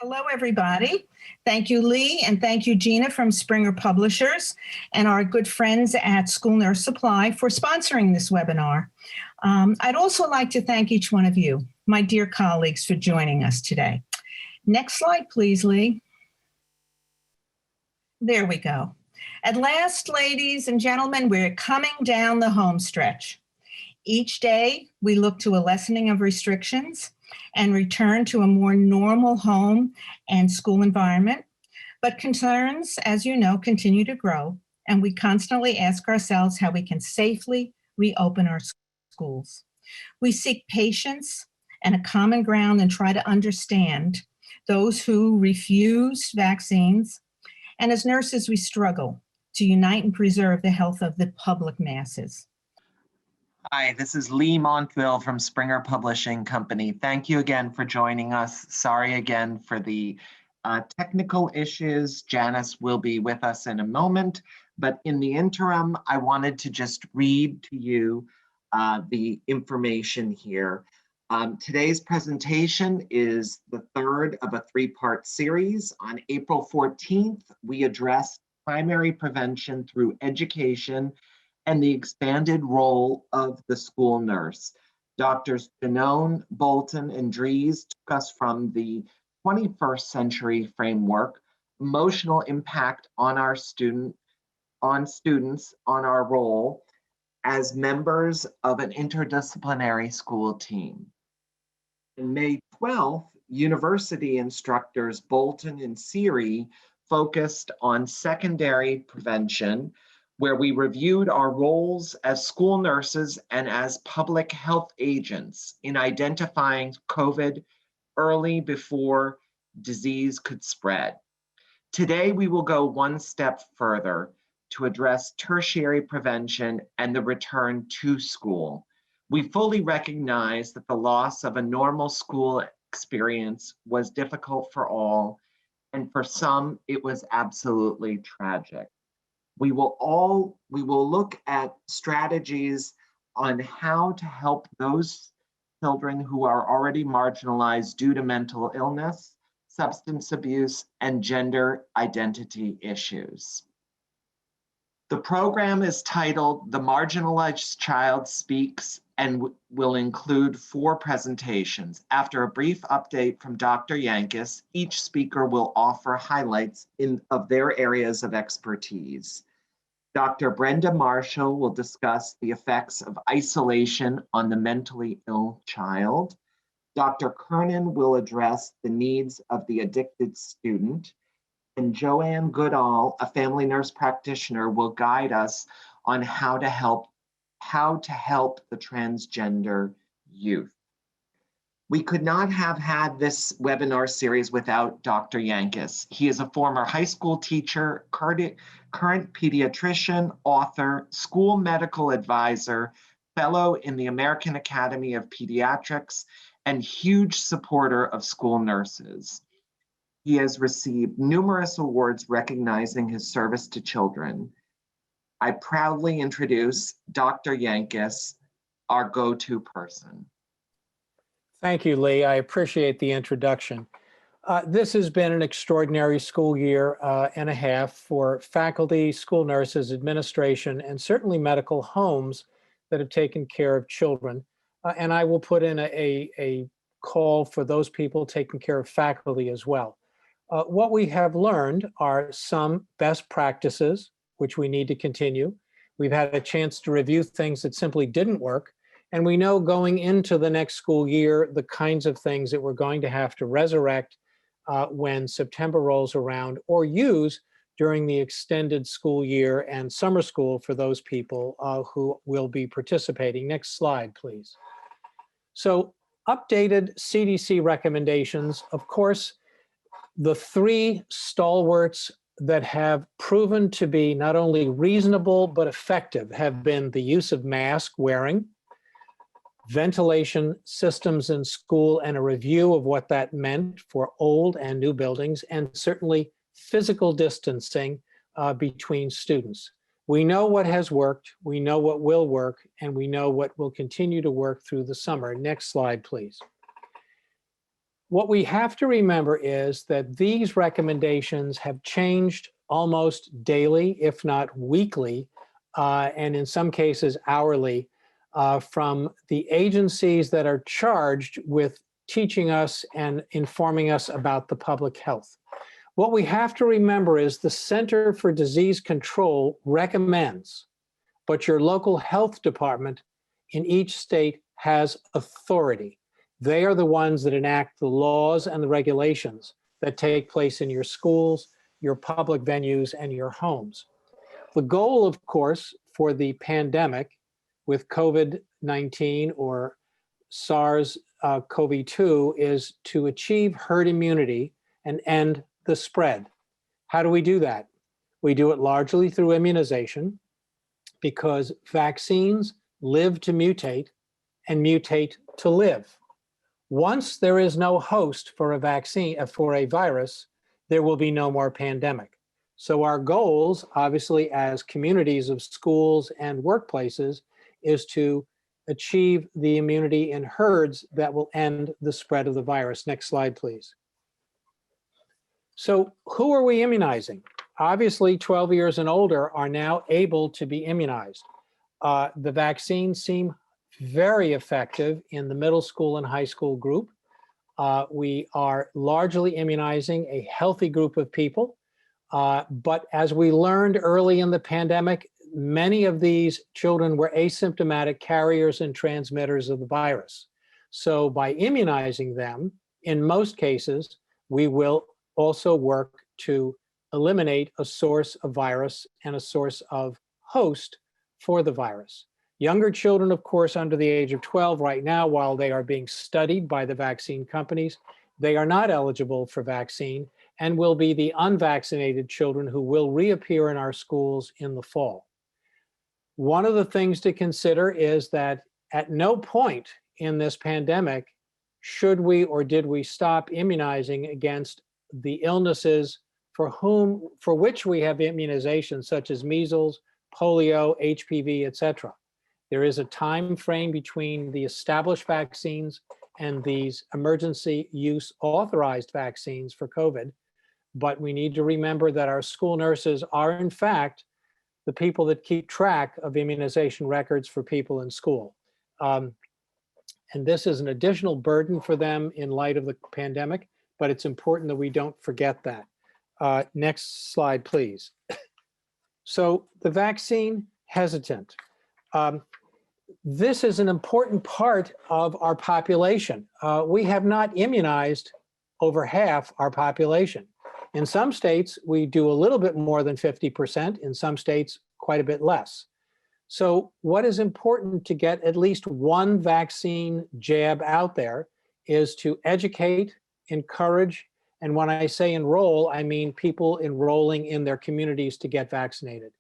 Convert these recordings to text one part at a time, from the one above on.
Hello, everybody. Thank you, Lee, and thank you, Gina from Springer Publishers and our good friends at School Nurse Supply for sponsoring this webinar. I'd also like to thank each one of you, my dear colleagues, for joining us today. Next slide, please, Lee. There we go. At last, ladies and gentlemen, we're coming down the home stretch. Each day, we look to a lessening of restrictions and return to a more normal home and school environment. But concerns, as you know, continue to grow, and we constantly ask ourselves how we can safely reopen our schools. We seek patience and a common ground and try to understand those who refuse vaccines. And as nurses, we struggle to unite and preserve the health of the public masses. Hi, this is Lee Montville from Springer Publishing Company. Thank you again for joining us. Sorry again for the technical issues. Janice will be with us in a moment, but in the interim, I wanted to just read to you the information here. Today's presentation is the third of a three-part series. On April 14th, we addressed primary prevention through education and the expanded role of the school nurse. Doctors Janone, Bolton, and Dries took us from the 21st century framework, emotional impact on our students, on our role as members of an interdisciplinary school team. On May 12th, university instructors Bolton and Siri focused on secondary prevention, where we reviewed our roles as school nurses and as public health agents in identifying COVID early before disease could spread. Today, we will go one step further to address tertiary prevention and the return to school. We fully recognize that the loss of a normal school experience was difficult for all, and for some, it was absolutely tragic. We will look at strategies on how to help those children who are already marginalized due to mental illness, substance abuse, and gender identity issues. The program is titled The Marginalized Child Speaks and will include 4 presentations. After a brief update from Dr. Yankis, each speaker will offer highlights of their areas of expertise. Dr. Brenda Marshall will discuss the effects of isolation on the mentally ill child. Dr. Kernan will address the needs of the addicted student. And Joanne Goodall, a family nurse practitioner, will guide us on how to help the transgender youth. We could not have had this webinar series without Dr. Yankis. He is a former high school teacher, current pediatrician, author, school medical advisor, fellow in the American Academy of Pediatrics, and huge supporter of school nurses. He has received numerous awards recognizing his service to children. I proudly introduce Dr. Yankis, our go-to person. Thank you, Lee. I appreciate the introduction. This has been an extraordinary school year and a half for faculty, school nurses, administration, and certainly medical homes that have taken care of children. And I will put in a call for those people taking care of faculty as well. What we have learned are some best practices, which we need to continue. We've had a chance to review things that simply didn't work. And we know going into the next school year, the kinds of things that we're going to have to resurrect when September rolls around, or use during the extended school year and summer school for those people who will be participating. Next slide, please. So updated CDC recommendations, of course, the 3 stalwarts that have proven to be not only reasonable but effective have been the use of mask wearing, ventilation systems in school and a review of what that meant for old and new buildings, and certainly physical distancing between students. We know what has worked, we know what will work, and we know what will continue to work through the summer. Next slide, please. What we have to remember is that these recommendations have changed almost daily, if not weekly, and in some cases hourly, from the agencies that are charged with teaching us and informing us about the public health. What we have to remember is the Center for Disease Control recommends, but your local health department in each state has authority. They are the ones that enact the laws and the regulations that take place in your schools, your public venues, and your homes. The goal, of course, for the pandemic with COVID-19 or SARS-CoV-2 is to achieve herd immunity and end the spread. How do we do that? We do it largely through immunization, because vaccines live to mutate and mutate to live. Once there is no host for a vaccine, for a virus, there will be no more pandemic. So our goals, obviously, as communities of schools and workplaces, is to achieve the immunity in herds that will end the spread of the virus. Next slide, please. So who are we immunizing? Obviously, 12 years and older are now able to be immunized. The vaccines seem very effective in the middle school and high school group. We are largely immunizing a healthy group of people. But as we learned early in the pandemic, many of these children were asymptomatic carriers and transmitters of the virus. So by immunizing them, in most cases, we will also work to eliminate a source of virus and a source of host for the virus. Younger children, of course, under the age of 12 right now, while they are being studied by the vaccine companies, they are not eligible for vaccine and will be the unvaccinated children who will reappear in our schools in the fall. One of the things to consider is that at no point in this pandemic should we or did we stop immunizing against the illnesses for which we have immunization, such as measles, polio, HPV, etc. There is a time frame between the established vaccines and these emergency use authorized vaccines for COVID. But we need to remember that our school nurses are, in fact, the people that keep track of immunization records for people in school. And this is an additional burden for them in light of the pandemic, but it's important that we don't forget that. Next slide, please. So the vaccine hesitant. This is an important part of our population. We have not immunized over half our population. In some states, we do a little bit more than 50%. In some states, quite a bit less. So what is important to get at least one vaccine jab out there is to educate, encourage, and when I say enroll, I mean people enrolling in their communities to get vaccinated.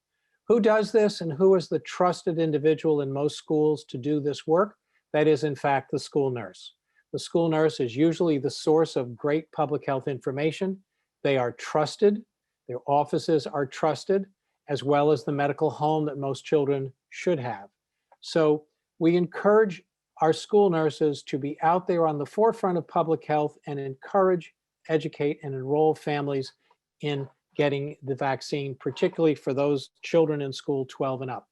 Who does this and who is the trusted individual in most schools to do this work? That is, in fact, the school nurse. The school nurse is usually the source of great public health information. They are trusted, their offices are trusted, as well as the medical home that most children should have. So we encourage our school nurses to be out there on the forefront of public health and encourage, educate, and enroll families in getting the vaccine, particularly for those children in school 12 and up.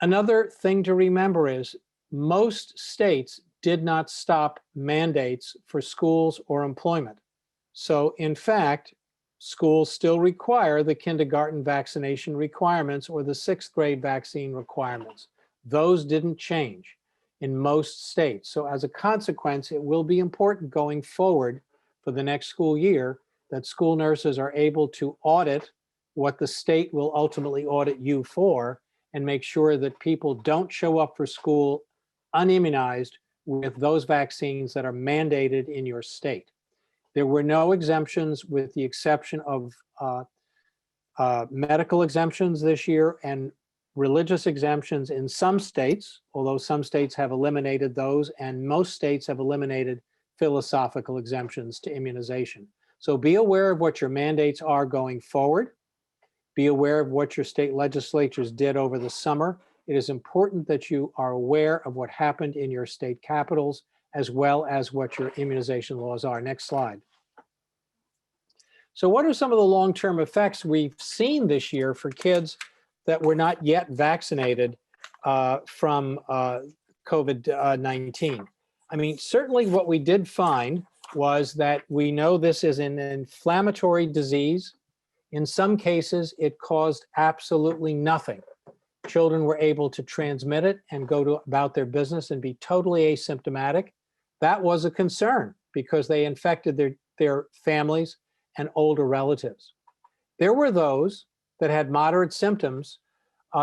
Another thing to remember is most states did not stop mandates for schools or employment. So in fact, schools still require the kindergarten vaccination requirements or the 6th grade vaccine requirements. Those didn't change in most states. So as a consequence, it will be important going forward for the next school year that school nurses are able to audit what the state will ultimately audit you for and make sure that people don't show up for school unimmunized with those vaccines that are mandated in your state. There were no exemptions with the exception of medical exemptions this year and religious exemptions in some states, although some states have eliminated those and most states have eliminated philosophical exemptions to immunization. So be aware of what your mandates are going forward. Be aware of what your state legislatures did over the summer. It is important that you are aware of what happened in your state capitals as well as what your immunization laws are. Next slide. So what are some of the long-term effects we've seen this year for kids that were not yet vaccinated from COVID-19? I mean, certainly what we did find was that we know this is an inflammatory disease. In some cases, it caused absolutely nothing. Children were able to transmit it and go about their business and be totally asymptomatic. That was a concern because they infected their families and older relatives. There were those that had moderate symptoms,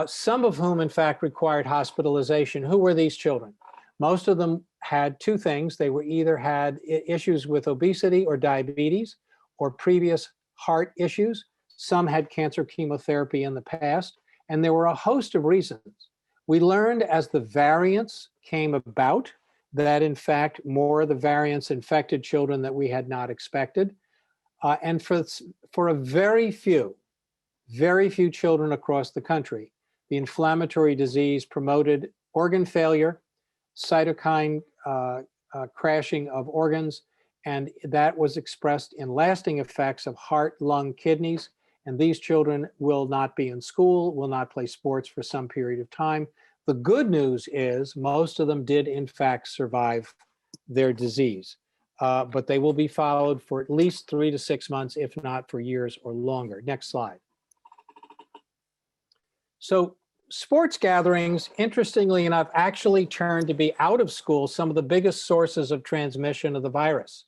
some of whom in fact required hospitalization. Who were these children? Most of them had two things. They were either had issues with obesity or diabetes or previous heart issues. Some had cancer chemotherapy in the past, and there were a host of reasons. We learned as the variants came about that in fact more of the variants infected children that we had not expected. And for a very few children across the country, the inflammatory disease promoted organ failure, cytokine crashing of organs, and that was expressed in lasting effects of heart, lung, kidneys. And these children will not be in school, will not play sports for some period of time. The good news is most of them did in fact survive their disease. But they will be followed for at least 3 to 6 months, if not for years or longer. Next slide. So sports gatherings, interestingly enough, actually turned to be out of school some of the biggest sources of transmission of the virus,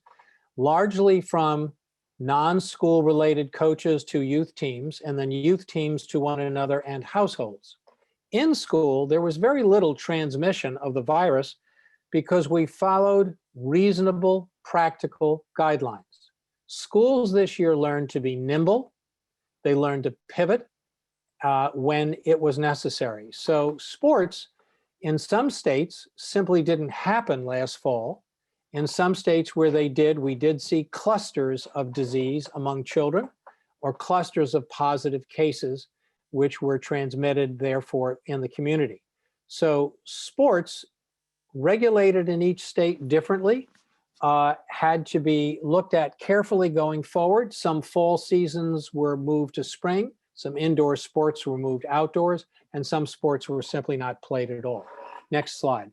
largely from non-school related coaches to youth teams, and then youth teams to one another and households. In school, there was very little transmission of the virus because we followed reasonable, practical guidelines. Schools this year learned to be nimble. They learned to pivot when it was necessary. So sports in some states simply didn't happen last fall. In some states where they did, we did see clusters of disease among children or clusters of positive cases which were transmitted therefore in the community. So sports regulated in each state differently, had to be looked at carefully going forward. Some fall seasons were moved to spring, some indoor sports were moved outdoors, and some sports were simply not played at all. Next slide.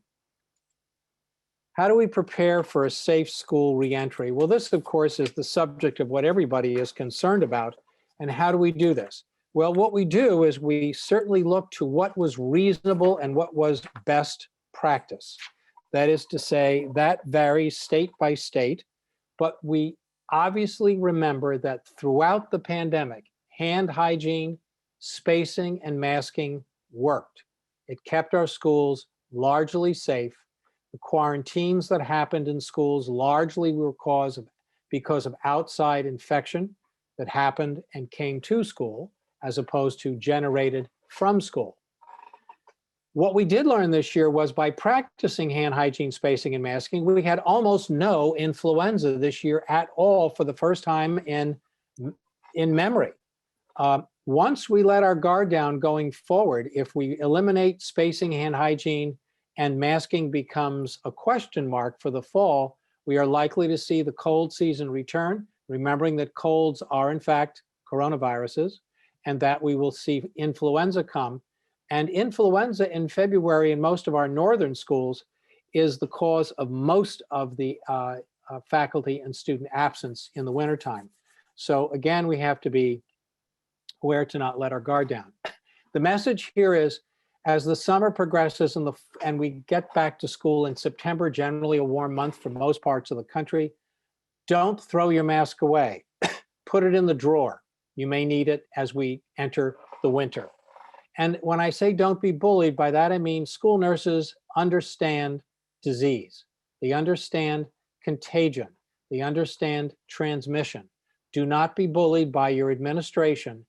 How do we prepare for a safe school reentry? Well, this, of course, is the subject of what everybody is concerned about. And how do we do this? Well, what we do is we certainly look to what was reasonable and what was best practice. That is to say, that varies state by state, but we obviously remember that throughout the pandemic, hand hygiene, spacing, and masking worked. It kept our schools largely safe. The quarantines that happened in schools largely were because of outside infection that happened and came to school, as opposed to generated from school. What we did learn this year was by practicing hand hygiene, spacing, and masking, we had almost no influenza this year at all for the first time in memory. Once we let our guard down going forward, if we eliminate spacing, hand hygiene, and masking becomes a question mark for the fall, we are likely to see the cold season return, remembering that colds are in fact coronaviruses, and that we will see influenza come. And influenza in February in most of our northern schools is the cause of most of the faculty and student absence in the wintertime. So again, we have to be aware to not let our guard down. The message here is, as the summer progresses and we get back to school in September, generally a warm month for most parts of the country, don't throw your mask away. Put it in the drawer. You may need it as we enter the winter. And when I say don't be bullied, by that I mean school nurses understand disease. They understand contagion. They understand transmission. Do not be bullied by your administration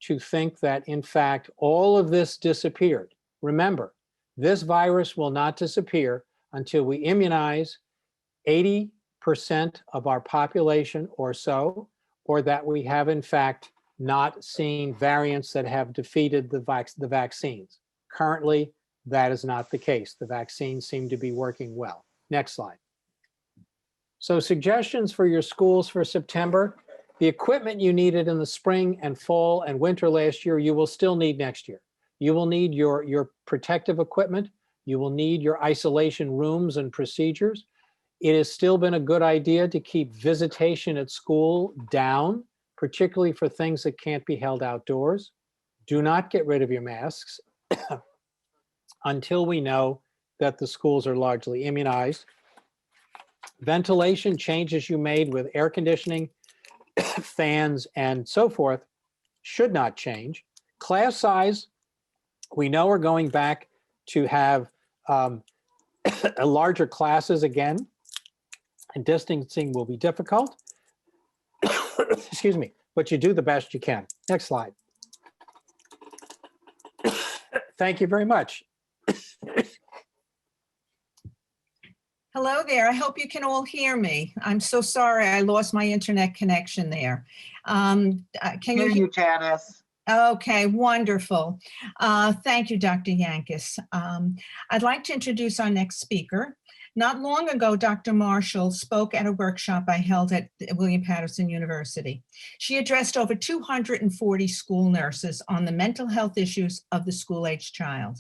to think that, in fact, all of this disappeared. Remember, this virus will not disappear until we immunize 80% of our population or so, or that we have, in fact, not seen variants that have defeated the vaccines. Currently, that is not the case. The vaccines seem to be working well. Next slide. So suggestions for your schools for September: the equipment you needed in the spring and fall and winter last year, you will still need next year. You will need your protective equipment. You will need your isolation rooms and procedures. It has still been a good idea to keep visitation at school down, particularly for things that can't be held outdoors. Do not get rid of your masks until we know that the schools are largely immunized. Ventilation changes you made with air conditioning, fans, and so forth should not change. Class size, we know we're going back to have larger classes again, and distancing will be difficult. Excuse me, but you do the best you can. Next slide. Thank you very much. Hello there. I hope you can all hear me. I'm so sorry I lost my internet connection there. Can you Hear hear? you, Janice. Okay, wonderful. Thank you, Dr. Yankus. I'd like to introduce our next speaker. Not long ago, Dr. Marshall spoke at a workshop I held at William Patterson University. She addressed over 240 school nurses on the mental health issues of the school-aged child.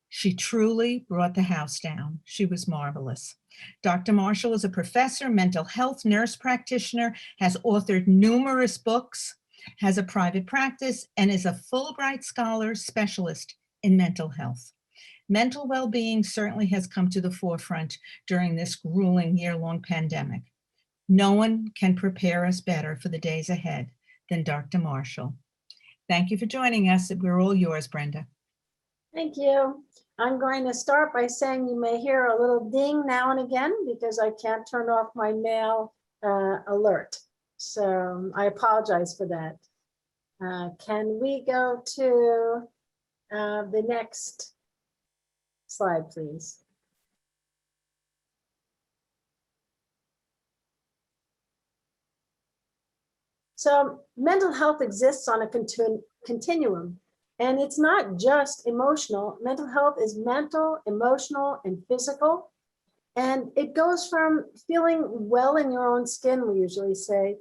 She truly brought the house down. She was marvelous. Dr. Marshall is a professor, mental health nurse practitioner, has authored numerous books, has a private practice, and is a Fulbright Scholar specialist in mental health. Mental well-being certainly has come to the forefront during this grueling year-long pandemic. No one can prepare us better for the days ahead than Dr. Marshall. Thank you for joining us. We're all yours, Brenda. Thank you. I'm going to start by saying you may hear a little ding now and again because I can't turn off my mail alert. So I apologize for that. Can we go to the next slide, please? So mental health exists on a continuum. And it's not just emotional. Mental health is mental, emotional, and physical. And it goes from feeling well in your own skin, we usually say,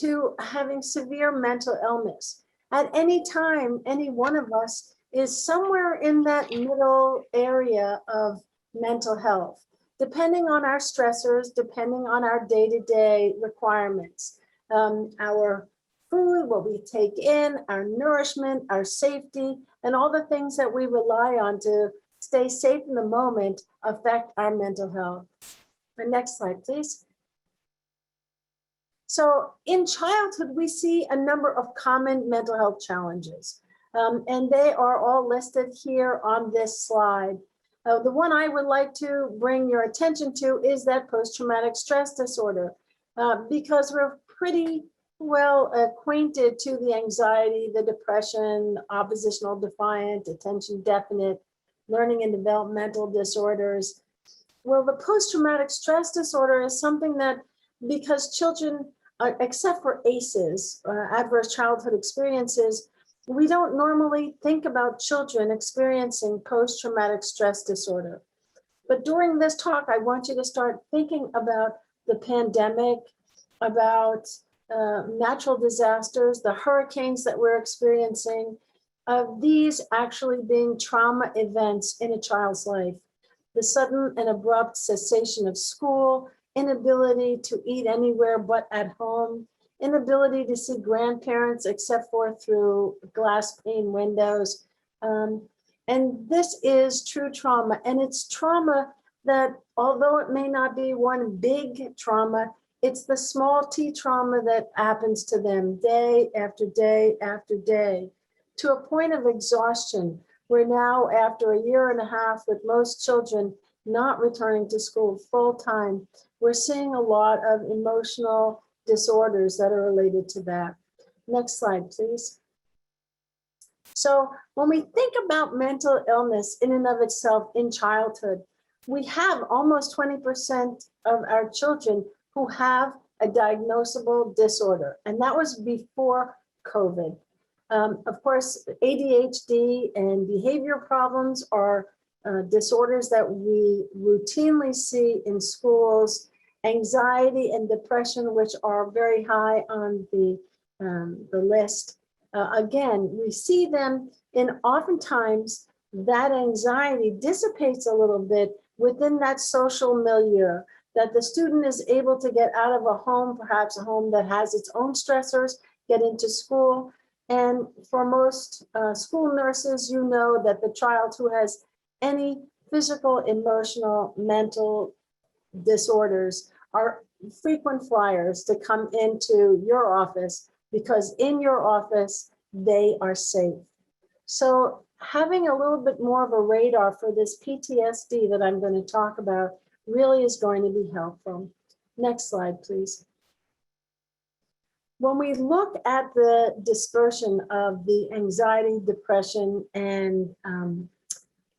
to having severe mental illness. At any time, any one of us is somewhere in that middle area of mental health, depending on our stressors, depending on our day-to-day requirements, our food, what we take in, our nourishment, our safety, and all the things that we rely on to stay safe in the moment affect our mental health. The next slide, please. So in childhood, we see a number of common mental health challenges, and they are all listed here on this slide. The one I would like to bring your attention to is that post-traumatic stress disorder, because we're pretty well acquainted to the anxiety, the depression, oppositional defiant, attention deficit, learning and developmental disorders. Well, the post-traumatic stress disorder is something that, because children, except for ACEs, adverse childhood experiences, we don't normally think about children experiencing post-traumatic stress disorder. But during this talk, I want you to start thinking about the pandemic, about natural disasters, the hurricanes that we're experiencing, these actually being trauma events in a child's life. The sudden and abrupt cessation of school, inability to eat anywhere but at home, inability to see grandparents except for through glass pane windows. And this is true trauma. And it's trauma that, although it may not be one big trauma, it's the small t trauma that happens to them day after day after day, to a point of exhaustion, where now, after a year and a half with most children not returning to school full time, we're seeing a lot of emotional disorders that are related to that. Next slide, please. So when we think about mental illness in and of itself in childhood, we have almost 20% of our children who have a diagnosable disorder, and that was before COVID. Of course, ADHD and behavior problems are disorders that we routinely see in schools anxiety and depression, which are very high on the list. Again, we see them in oftentimes that anxiety dissipates a little bit within that social milieu, that the student is able to get out of a home, perhaps a home that has its own stressors, get into school. And for most school nurses, you know that the child who has any physical, emotional, mental disorders are frequent flyers to come into your office, because in your office, they are safe. So having a little bit more of a radar for this PTSD that I'm going to talk about really is going to be helpful. Next slide, please. When we look at the dispersion of the anxiety, depression, and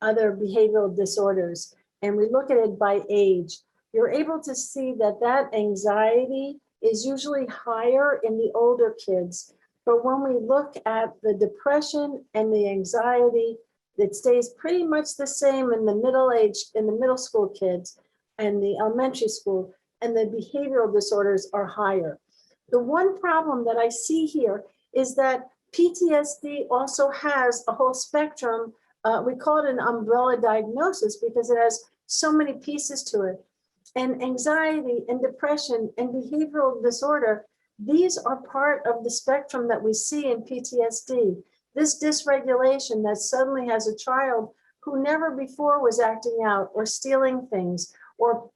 other behavioral disorders, and we look at it by age, you're able to see that that anxiety is usually higher in the older kids. But when we look at the depression and the anxiety, it stays pretty much the same in the middle school kids and the elementary school, and the behavioral disorders are higher. The one problem that I see here is that PTSD also has a whole spectrum. We call it an umbrella diagnosis because it has so many pieces to it. And anxiety and depression and behavioral disorder, these are part of the spectrum that we see in PTSD. This dysregulation that suddenly has a child who never before was acting out or stealing things or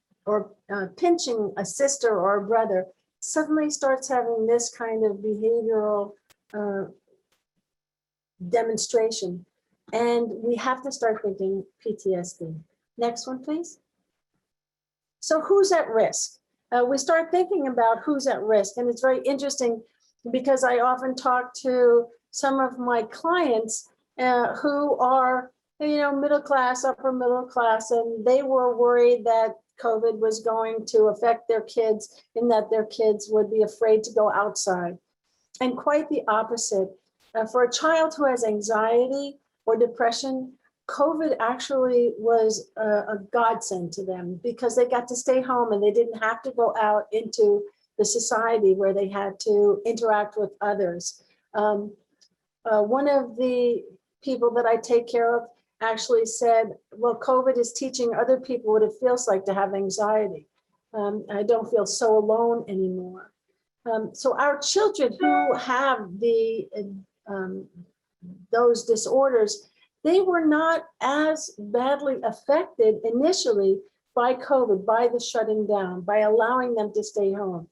pinching a sister or a brother, suddenly starts having this kind of behavioral demonstration. And we have to start thinking PTSD. Next one, please. So who's at risk? We start thinking about who's at risk. And it's very interesting because I often talk to some of my clients who are, middle class, upper middle class, and they were worried that COVID was going to affect their kids, in that their kids would be afraid to go outside. And quite the opposite. For a child who has anxiety or depression, COVID actually was a godsend to them because they got to stay home and they didn't have to go out into the society where they had to interact with others. One of the people that I take care of actually said, well, COVID is teaching other people what it feels like to have anxiety. I don't feel so alone anymore. So our children who have those disorders, they were not as badly affected initially by COVID, by the shutting down, by allowing them to stay home.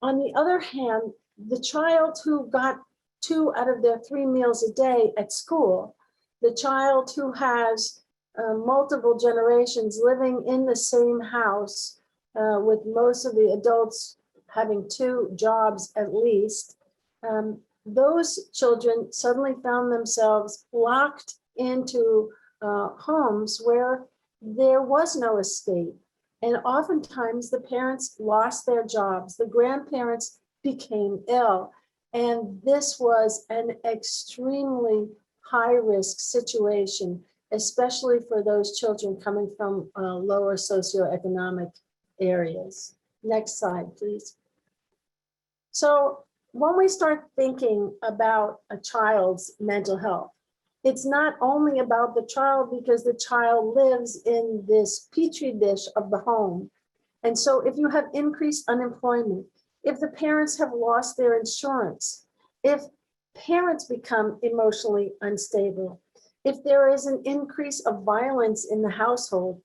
On the other hand, the child who got 2 out of their 3 meals a day at school, the child who has multiple generations living in the same house with most of the adults having 2 jobs at least, those children suddenly found themselves locked into homes where there was no escape. And oftentimes the parents lost their jobs, the grandparents became ill. And this was an extremely high-risk situation, especially for those children coming from lower socioeconomic areas. Next slide, please. So when we start thinking about a child's mental health, it's not only about the child because the child lives in this petri dish of the home. And so if you have increased unemployment, if the parents have lost their insurance, if parents become emotionally unstable, if there is an increase of violence in the household,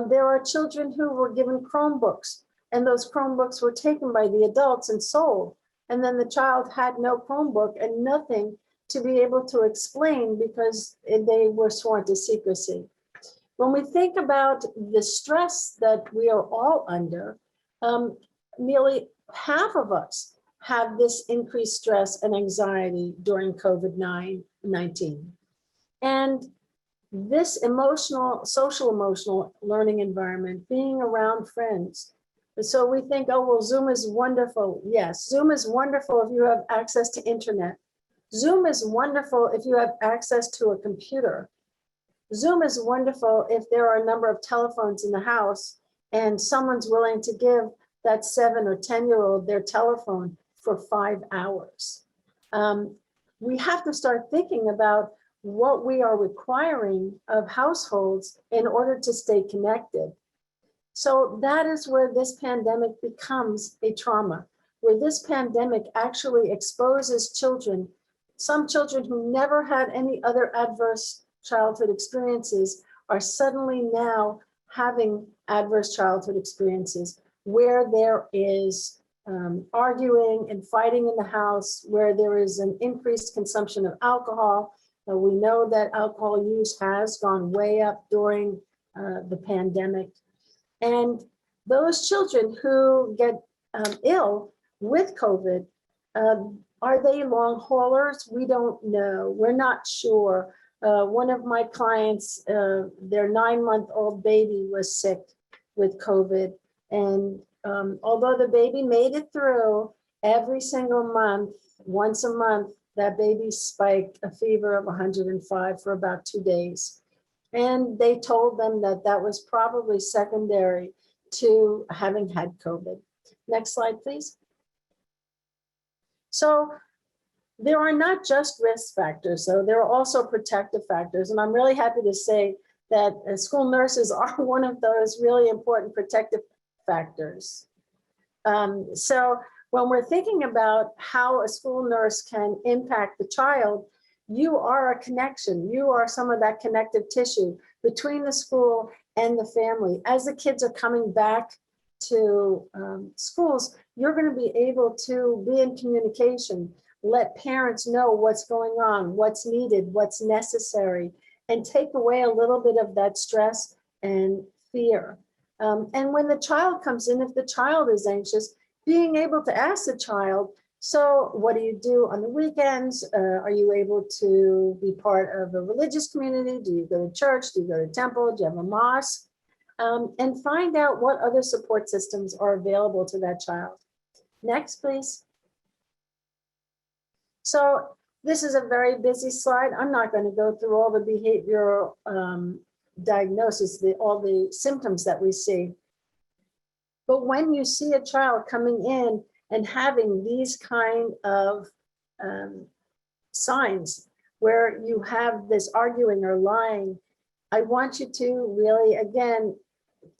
there are children who were given Chromebooks and those Chromebooks were taken by the adults and sold. And then the child had no Chromebook and nothing to be able to explain because they were sworn to secrecy. When we think about the stress that we are all under, nearly half of us have this increased stress and anxiety during COVID-19. And this social emotional learning environment, being around friends. So we think, oh, well, Zoom is wonderful. Yes, Zoom is wonderful if you have access to internet. Zoom is wonderful if you have access to a computer. Zoom is wonderful if there are a number of telephones in the house and someone's willing to give that 7 or 10-year-old their telephone for 5 hours. We have to start thinking about what we are requiring of households in order to stay connected. So that is where this pandemic becomes a trauma, where this pandemic actually exposes children, some children who never had any other adverse childhood experiences are suddenly now having adverse childhood experiences where there is arguing and fighting in the house, where there is an increased consumption of alcohol. We know that alcohol use has gone way up during the pandemic. And those children who get ill with COVID, are they long haulers? We don't know. We're not sure. One of my clients, their 9-month-old baby was sick with COVID. And although the baby made it through, every single month, once a month, that baby spiked a fever of 105 for about 2 days. And they told them that that was probably secondary to having had COVID. Next slide, please. So there are not just risk factors, though. There are also protective factors. And I'm really happy to say that school nurses are one of those really important protective factors. So when we're thinking about how a school nurse can impact the child, you are a connection. You are some of that connective tissue between the school and the family. As the kids are coming back to schools, you're going to be able to be in communication, let parents know what's going on, what's needed, what's necessary, and take away a little bit of that stress and fear. And when the child comes in, if the child is anxious, being able to ask the child, so what do you do on the weekends? Are you able to be part of a religious community? Do you go to church? Do you go to temple? Do you have a mosque? And find out what other support systems are available to that child. Next, please. So this is a very busy slide. I'm not going to go through all the behavioral diagnosis, all the symptoms that we see. But when you see a child coming in and having these kind of signs where you have this arguing or lying, I want you to really, again,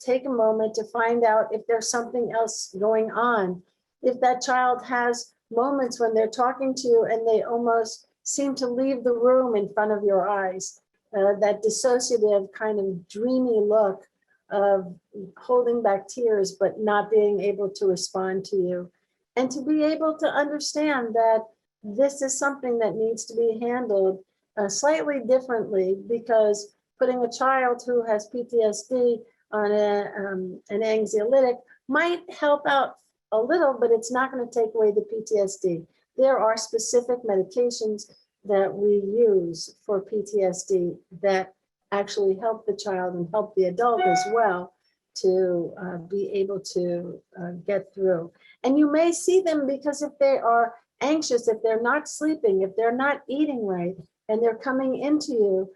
take a moment to find out if there's something else going on. If that child has moments when they're talking to you and they almost seem to leave the room in front of your eyes, that dissociative kind of dreamy look of holding back tears but not being able to respond to you. And to be able to understand that this is something that needs to be handled slightly differently, because putting a child who has PTSD on an anxiolytic might help out a little, but it's not going to take away the PTSD. There are specific medications that we use for PTSD that actually help the child and help the adult as well to be able to get through. And you may see them because if they are anxious, if they're not sleeping, if they're not eating right, and they're coming into you.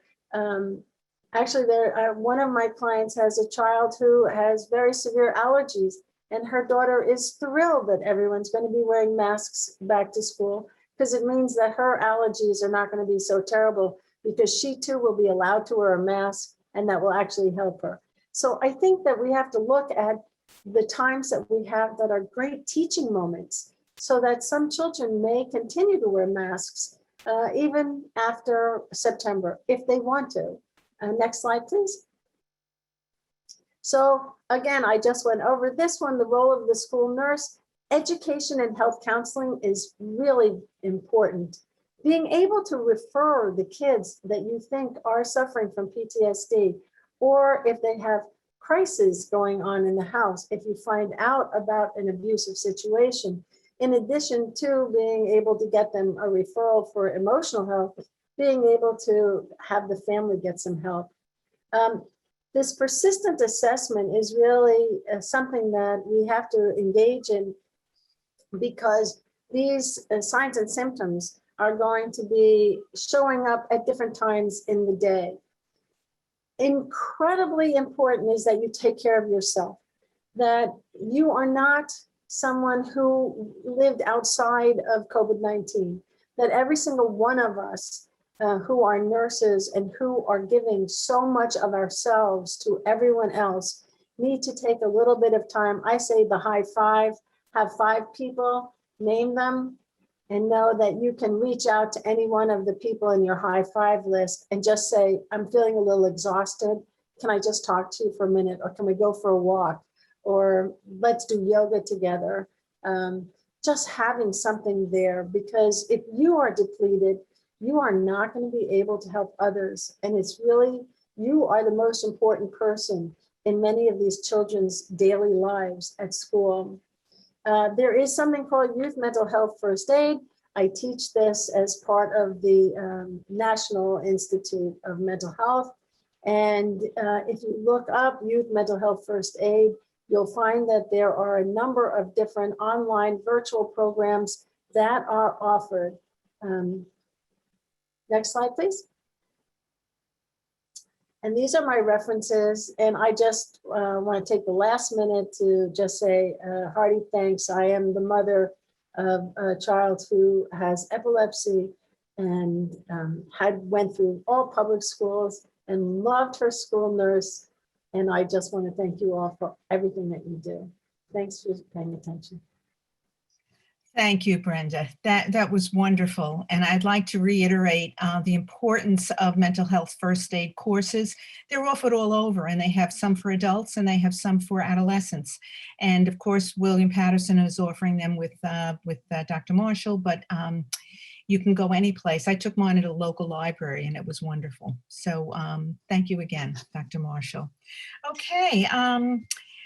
Actually, one of my clients has a child who has very severe allergies, and her daughter is thrilled that everyone's going to be wearing masks back to school, because it means that her allergies are not going to be so terrible, because she too will be allowed to wear a mask, and that will actually help her. So I think that we have to look at the times that we have that are great teaching moments, so that some children may continue to wear masks even after September, if they want to. Next slide, please. So again, I just went over this one, the role of the school nurse. Education and health counseling is really important. Being able to refer the kids that you think are suffering from PTSD, or if they have crises going on in the house, if you find out about an abusive situation, in addition to being able to get them a referral for emotional health, being able to have the family get some help. This persistent assessment is really something that we have to engage in, because these signs and symptoms are going to be showing up at different times in the day. Incredibly important is that you take care of yourself. that you are not someone who lived outside of COVID-19, that every single one of us who are nurses and who are giving so much of ourselves to everyone else need to take a little bit of time. I say the high five, have 5 people, name them, and know that you can reach out to any one of the people in your high five list and just say, I'm feeling a little exhausted. Can I just talk to you for a minute? Or can we go for a walk? Or let's do yoga together. Just having something there, because if you are depleted, you are not going to be able to help others. And it's really, you are the most important person in many of these children's daily lives at school. There is something called Youth Mental Health First Aid. I teach this as part of the National Institute of Mental Health. And if you look up Youth Mental Health First Aid, you'll find that there are a number of different online virtual programs that are offered. Next slide, please. And these are my references. And I just want to take the last minute to just say hearty thanks. I am the mother of a child who has epilepsy and went through all public schools and loved her school nurse. And I just want to thank you all for everything that you do. Thanks for paying attention. Thank you, Brenda. That was wonderful. And I'd like to reiterate the importance of mental health first aid courses. They're offered all over, and they have some for adults and they have some for adolescents. And of course, William Patterson is offering them with Dr. Marshall, but you can go any place. I took mine at a local library and it was wonderful. So thank you again, Dr. Marshall. Okay.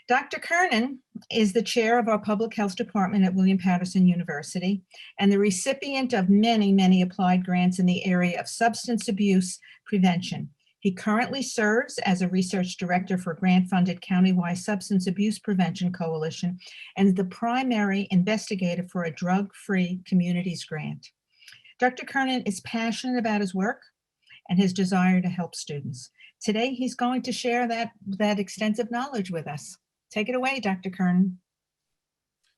Dr. Kernan is the chair of our public health department at William Patterson University and the recipient of many, many applied grants in the area of substance abuse prevention. He currently serves as a research director for grant-funded countywide substance abuse prevention coalition and the primary investigator for a drug-free communities grant. Dr. Kernan is passionate about his work and his desire to help students. Today, he's going to share that extensive knowledge with us. Take it away, Dr. Kernan.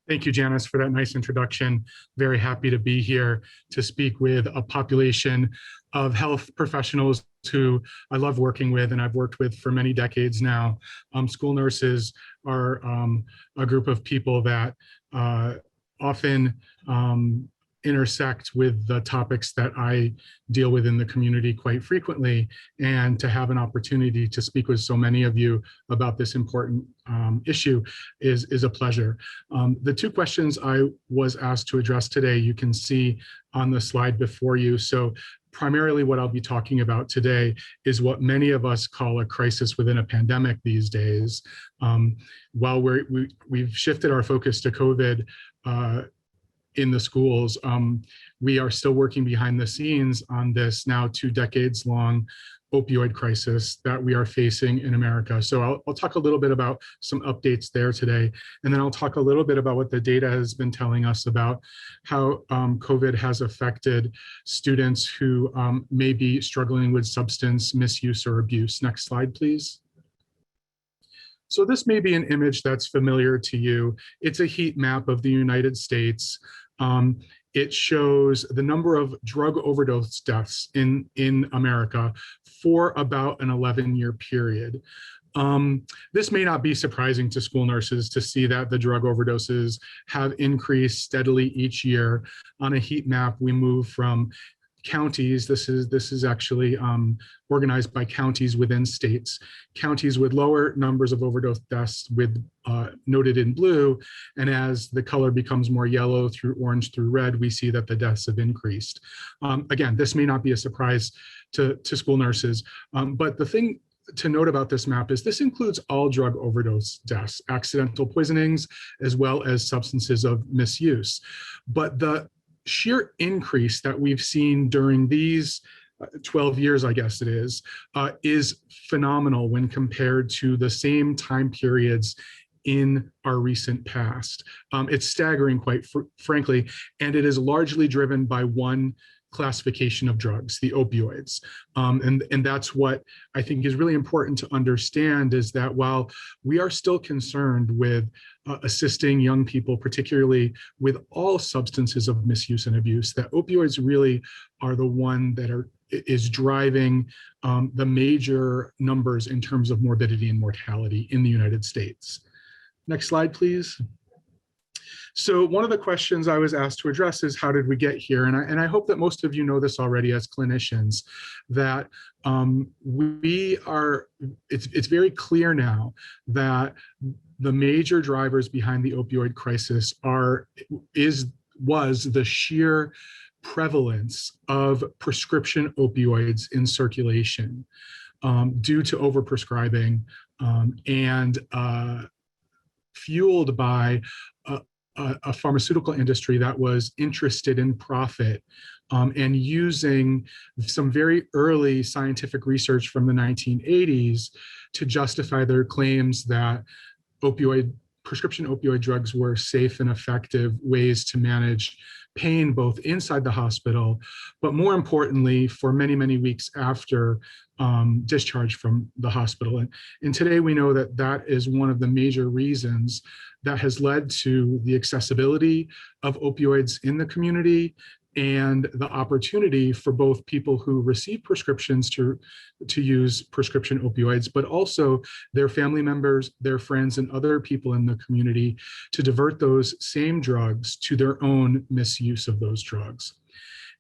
Thank you, Janice, for that nice introduction. Very happy to be here to speak with a population of health professionals who I love working with and I've worked with for many decades now. School nurses are a group of people that often intersect with the topics that I deal with in the community quite frequently, and to have an opportunity to speak with so many of you about this important issue is a pleasure. The 2 questions I was asked to address today, you can see on the slide before you. So primarily what I'll be talking about today is what many of us call a crisis within a pandemic these days. While we've shifted our focus to COVID in the schools, we are still working behind the scenes on this now 2 decades long opioid crisis that we are facing in America. So I'll talk a little bit about some updates there today, and then I'll talk a little bit about what the data has been telling us about how COVID has affected students who may be struggling with substance misuse or abuse. Next slide, please. So this may be an image that's familiar to you. It's a heat map of the United States. It shows the number of drug overdose deaths in America for about an 11-year period. This may not be surprising to school nurses to see that the drug overdoses have increased steadily each year. On a heat map, we move from counties. This is actually organized by counties within states. Counties with lower numbers of overdose deaths with noted in blue, and as the color becomes more yellow through orange through red, we see that the deaths have increased. Again, this may not be a surprise to school nurses, but the thing to note about this map is this includes all drug overdose deaths, accidental poisonings, as well as substances of misuse. But the sheer increase that we've seen during these 12 years, I guess it is phenomenal when compared to the same time periods in our recent past. It's staggering, quite frankly, and it is largely driven by one classification of drugs, the opioids. And that's what I think is really important to understand, is that while we are still concerned with assisting young people, particularly with all substances of misuse and abuse, that opioids really are the one that is driving the major numbers in terms of morbidity and mortality in the United States. Next slide, please. So one of the questions I was asked to address is, how did we get here? And I hope that most of you know this already as clinicians, that it's very clear now that the major drivers behind the opioid crisis was the sheer prevalence of prescription opioids in circulation due to overprescribing and fueled by a pharmaceutical industry that was interested in profit and using some very early scientific research from the 1980s to justify their claims that prescription opioid drugs were safe and effective ways to manage pain both inside the hospital, but more importantly, for many, many weeks after discharge from the hospital. And today we know that that is one of the major reasons that has led to the accessibility of opioids in the community and the opportunity for both people who receive prescriptions to use prescription opioids, but also their family members, their friends, and other people in the community to divert those same drugs to their own misuse of those drugs.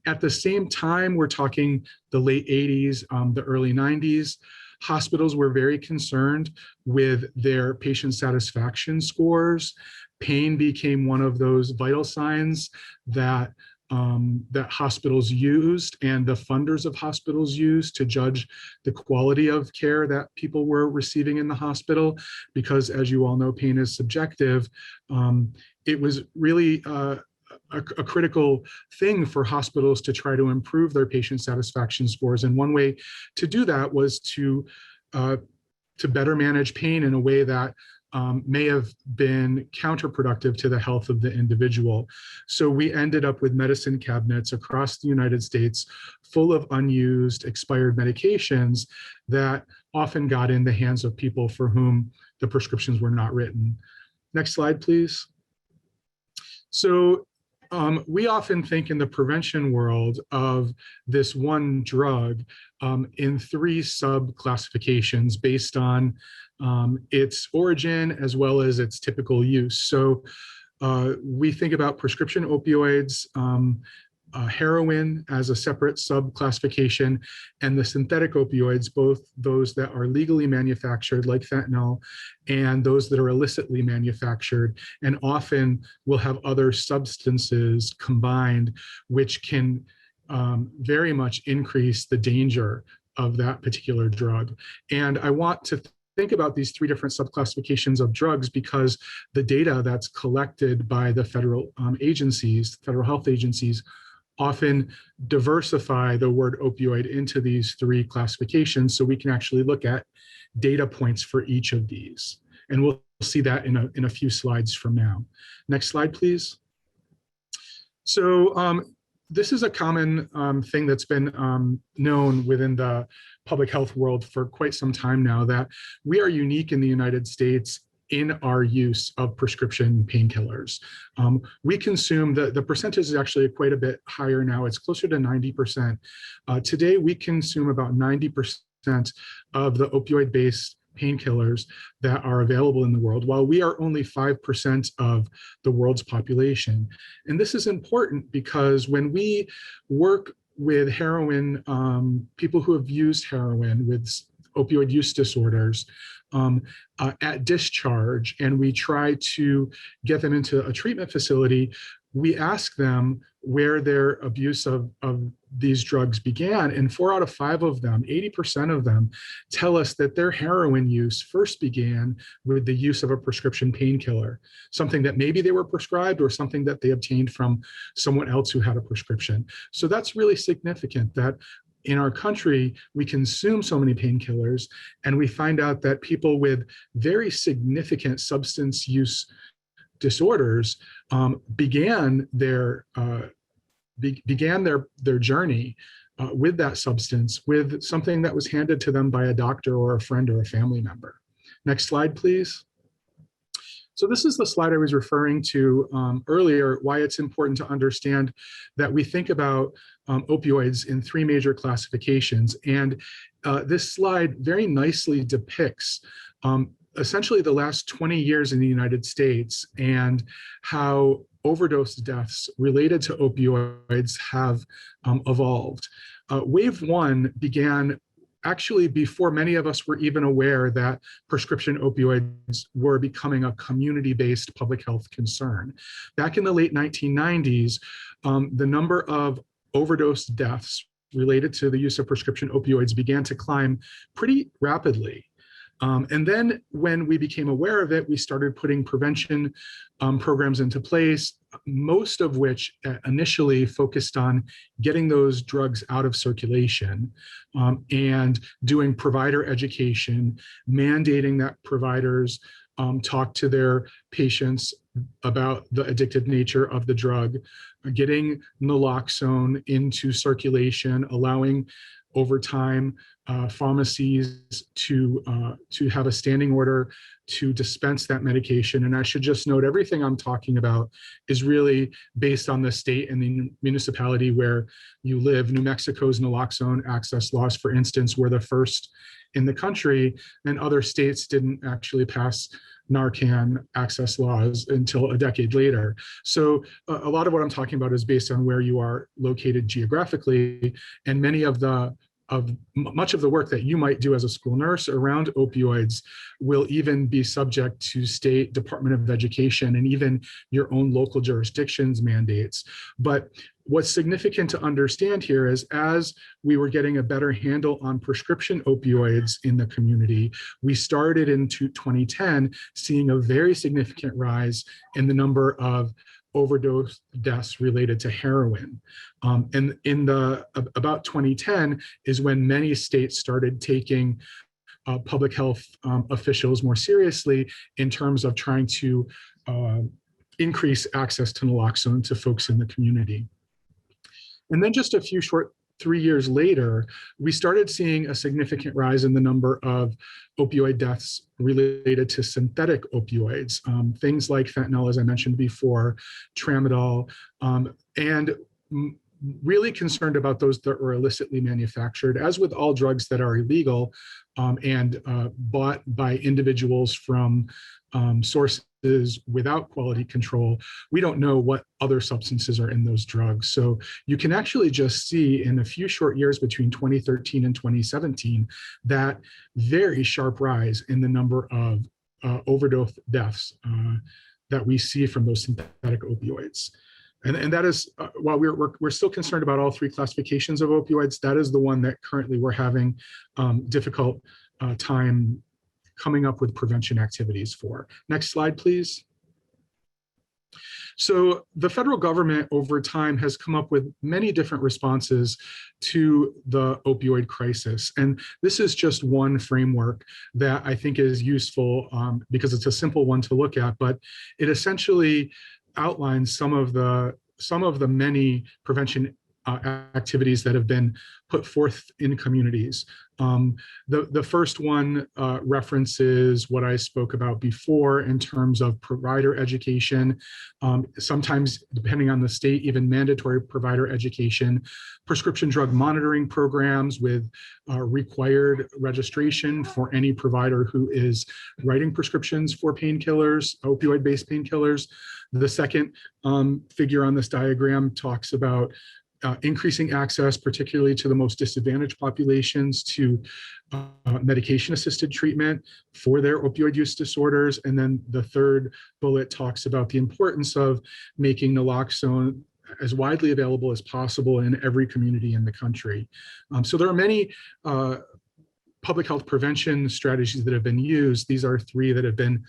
At the same time, we're talking the late 80s, the early 90s, hospitals were very concerned with their patient satisfaction scores. Pain became one of those vital signs that hospitals used and the funders of hospitals used to judge the quality of care that people were receiving in the hospital. Because as you all know, pain is subjective. It was really a critical thing for hospitals to try to improve their patient satisfaction scores. And one way to do that was to better manage pain in a way that may have been counterproductive to the health of the individual. So we ended up with medicine cabinets across the United States full of unused, expired medications that often got in the hands of people for whom the prescriptions were not written. Next slide, please. So we often think in the prevention world of this one drug in three sub-classifications based on its origin as well as its typical use. So we think about prescription opioids, heroin as a separate sub-classification, and the synthetic opioids, both those that are legally manufactured like fentanyl and those that are illicitly manufactured, and often will have other substances combined, which can very much increase the danger of that particular drug. And I want to think about these three different subclassifications of drugs because the data that's collected by the federal agencies, federal health agencies, often diversify the word opioid into these three classifications so we can actually look at data points for each of these. And we'll see that in a few slides from now. Next slide, please. So this is a common thing that's been known within the public health world for quite some time now, that we are unique in the United States in our use of prescription painkillers. We consume, the percentage is actually quite a bit higher now, it's closer to 90%. Today, we consume about 90% of the opioid-based painkillers that are available in the world, while we are only 5% of the world's population. And this is important because when we work with heroin, people who have used heroin with opioid use disorders, at discharge, and we try to get them into a treatment facility, we ask them where their abuse of these drugs began. And 4 out of 5 of them, 80% of them, tell us that their heroin use first began with the use of a prescription painkiller, something that maybe they were prescribed or something that they obtained from someone else who had a prescription. So that's really significant that in our country, we consume so many painkillers, and we find out that people with very significant substance use disorders began their began their journey with that substance, with something that was handed to them by a doctor or a friend or a family member. Next slide, please. So this is the slide I was referring to earlier, why it's important to understand that we think about opioids in three major classifications. And this slide very nicely depicts essentially the last 20 years in the United States and how overdose deaths related to opioids have evolved. Wave one began actually before many of us were even aware that prescription opioids were becoming a community-based public health concern. Back in the late 1990s, the number of overdose deaths related to the use of prescription opioids began to climb pretty rapidly. And then when we became aware of it, we started putting prevention programs into place, most of which initially focused on getting those drugs out of circulation and doing provider education, mandating that providers talk to their patients about the addictive nature of the drug, getting naloxone into circulation, allowing over time pharmacies to have a standing order to dispense that medication. And I should just note, everything I'm talking about is really based on the state and the municipality where you live. New Mexico's naloxone access laws, for instance, were the first in the country, and other states didn't actually pass Narcan access laws until a decade later. So a lot of what I'm talking about is based on where you are located geographically, and much of the work that you might do as a school nurse around opioids will even be subject to state Department of Education and even your own local jurisdictions mandates. But what's significant to understand here is, as we were getting a better handle on prescription opioids in the community, we started into 2010 seeing a very significant rise in the number of overdose deaths related to heroin. And in about 2010 is when many states started taking public health officials more seriously in terms of trying to increase access to naloxone to folks in the community. And then just a few short 3 years later, we started seeing a significant rise in the number of opioid deaths related to synthetic opioids, things like fentanyl, as I mentioned before, tramadol, and really concerned about those that were illicitly manufactured. As with all drugs that are illegal and bought by individuals from sources without quality control, we don't know what other substances are in those drugs. So you can actually just see in a few short years between 2013 and 2017 that very sharp rise in the number of overdose deaths that we see from those synthetic opioids. And that is, while we're still concerned about all three classifications of opioids, that is the one that currently we're having difficult time coming up with prevention activities for. Next slide, please. So the federal government over time has come up with many different responses to the opioid crisis. And this is just one framework that I think is useful because it's a simple one to look at, but it essentially outlines some of the many prevention activities that have been put forth in communities. The first one references what I spoke about before in terms of provider education, sometimes depending on the state, even mandatory provider education, prescription drug monitoring programs with required registration for any provider who is writing prescriptions for painkillers, opioid-based painkillers. The second figure on this diagram talks about increasing access, particularly to the most disadvantaged populations, to medication-assisted treatment for their opioid use disorders. And then the third bullet talks about the importance of making naloxone as widely available as possible in every community in the country. So there are many public health prevention strategies that have been used. These are three that have been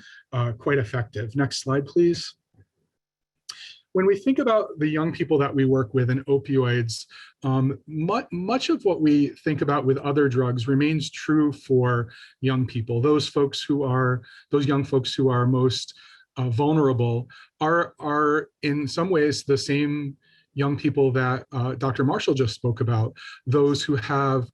quite effective. Next slide, please. When we think about the young people that we work with in opioids, much of what we think about with other drugs remains true for young people. Those young folks who are most vulnerable are in some ways the same young people that Dr. Marshall just spoke about, those who have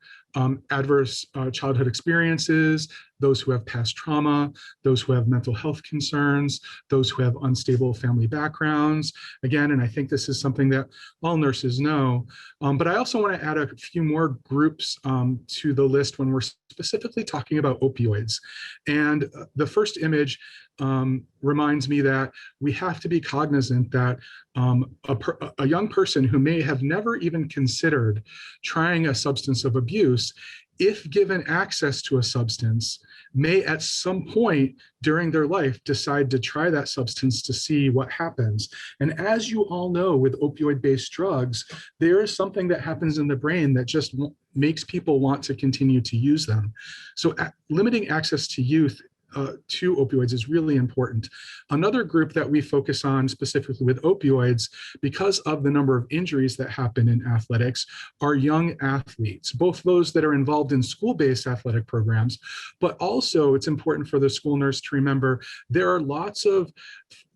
adverse childhood experiences, those who have past trauma, those who have mental health concerns, those who have unstable family backgrounds. Again, and I think this is something that all nurses know, but I also want to add a few more groups to the list when we're specifically talking about opioids. And the first image reminds me that we have to be cognizant that a young person who may have never even considered trying a substance of abuse, if given access to a substance, may at some point during their life decide to try that substance to see what happens. And as you all know, with opioid-based drugs, there is something that happens in the brain that just makes people want to continue to use them. So limiting access to youth to opioids is really important. Another group that we focus on specifically with opioids, because of the number of injuries that happen in athletics, are young athletes, both those that are involved in school-based athletic programs, but also it's important for the school nurse to remember there are lots of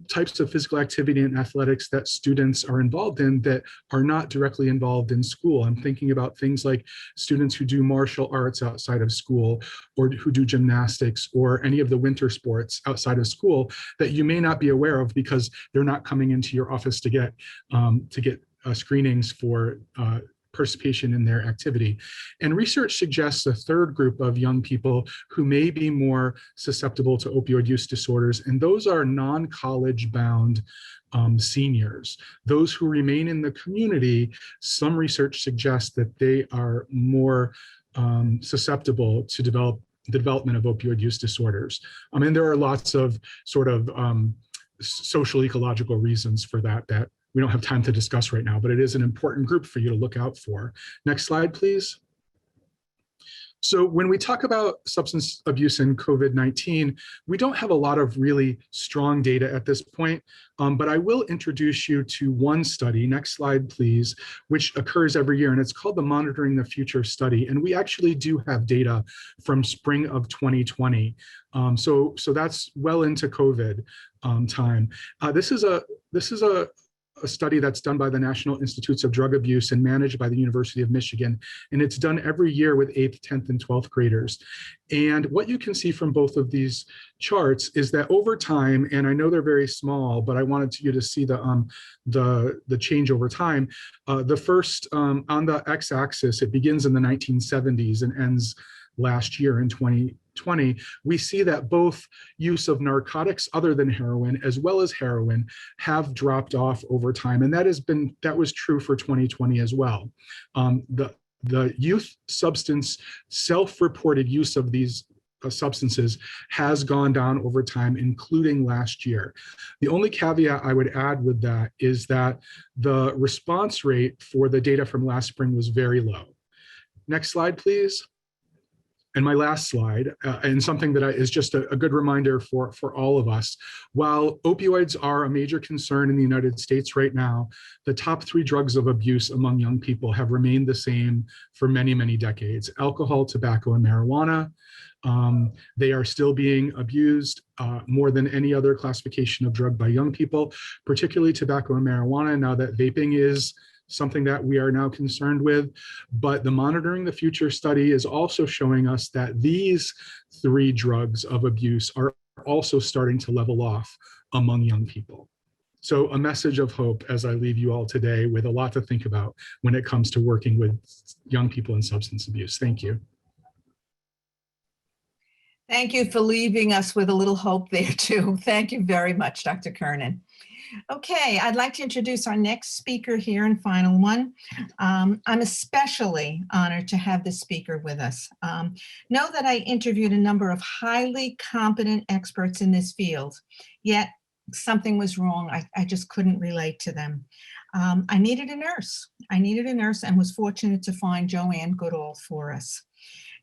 types of physical activity in athletics that students are involved in that are not directly involved in school. I'm thinking about things like students who do martial arts outside of school, or who do gymnastics, or any of the winter sports outside of school that you may not be aware of because they're not coming into your office to get screenings for participation in their activity. And research suggests a third group of young people who may be more susceptible to opioid use disorders, and those are non-college bound seniors. Those who remain in the community, some research suggests that they are more susceptible to the development of opioid use disorders. And there are lots of sort of social ecological reasons for that we don't have time to discuss right now, but it is an important group for you to look out for. Next slide, please. So when we talk about substance abuse in COVID-19, we don't have a lot of really strong data at this point, but I will introduce you to one study, next slide please, which occurs every year, and it's called the Monitoring the Future study. And we actually do have data from spring of 2020. So that's well into COVID time. This is a study that's done by the National Institutes of Drug Abuse and managed by the University of Michigan. And it's done every year with 8th, 10th, and 12th graders. And what you can see from both of these charts is that over time, and I know they're very small, but I wanted you to see the change over time. The first, on the x-axis, it begins in the 1970s and ends last year in 2020, we see that both use of narcotics other than heroin as well as heroin have dropped off over time. And that was true for 2020 as well. The youth substance self-reported use of these substances has gone down over time, including last year. The only caveat I would add with that is that the response rate for the data from last spring was very low. Next slide, please. And my last slide, and something that is just a good reminder for all of us. While opioids are a major concern in the United States right now, the top 3 drugs of abuse among young people have remained the same for many, many decades: alcohol, tobacco, and marijuana. They are still being abused more than any other classification of drug by young people, particularly tobacco and marijuana, now that vaping is something that we are now concerned with. But the Monitoring the Future study is also showing us that these 3 drugs of abuse are also starting to level off among young people. So a message of hope as I leave you all today with a lot to think about when it comes to working with young people in substance abuse. Thank you. Thank you for leaving us with a little hope there too. Thank you very much, Dr. Kernan. Okay, I'd like to introduce our next speaker here and final one. I'm especially honored to have this speaker with us. Know that I interviewed a number of highly competent experts in this field, yet something was wrong. I just couldn't relate to them. I needed a nurse. And was fortunate to find Joanne Goodall for us.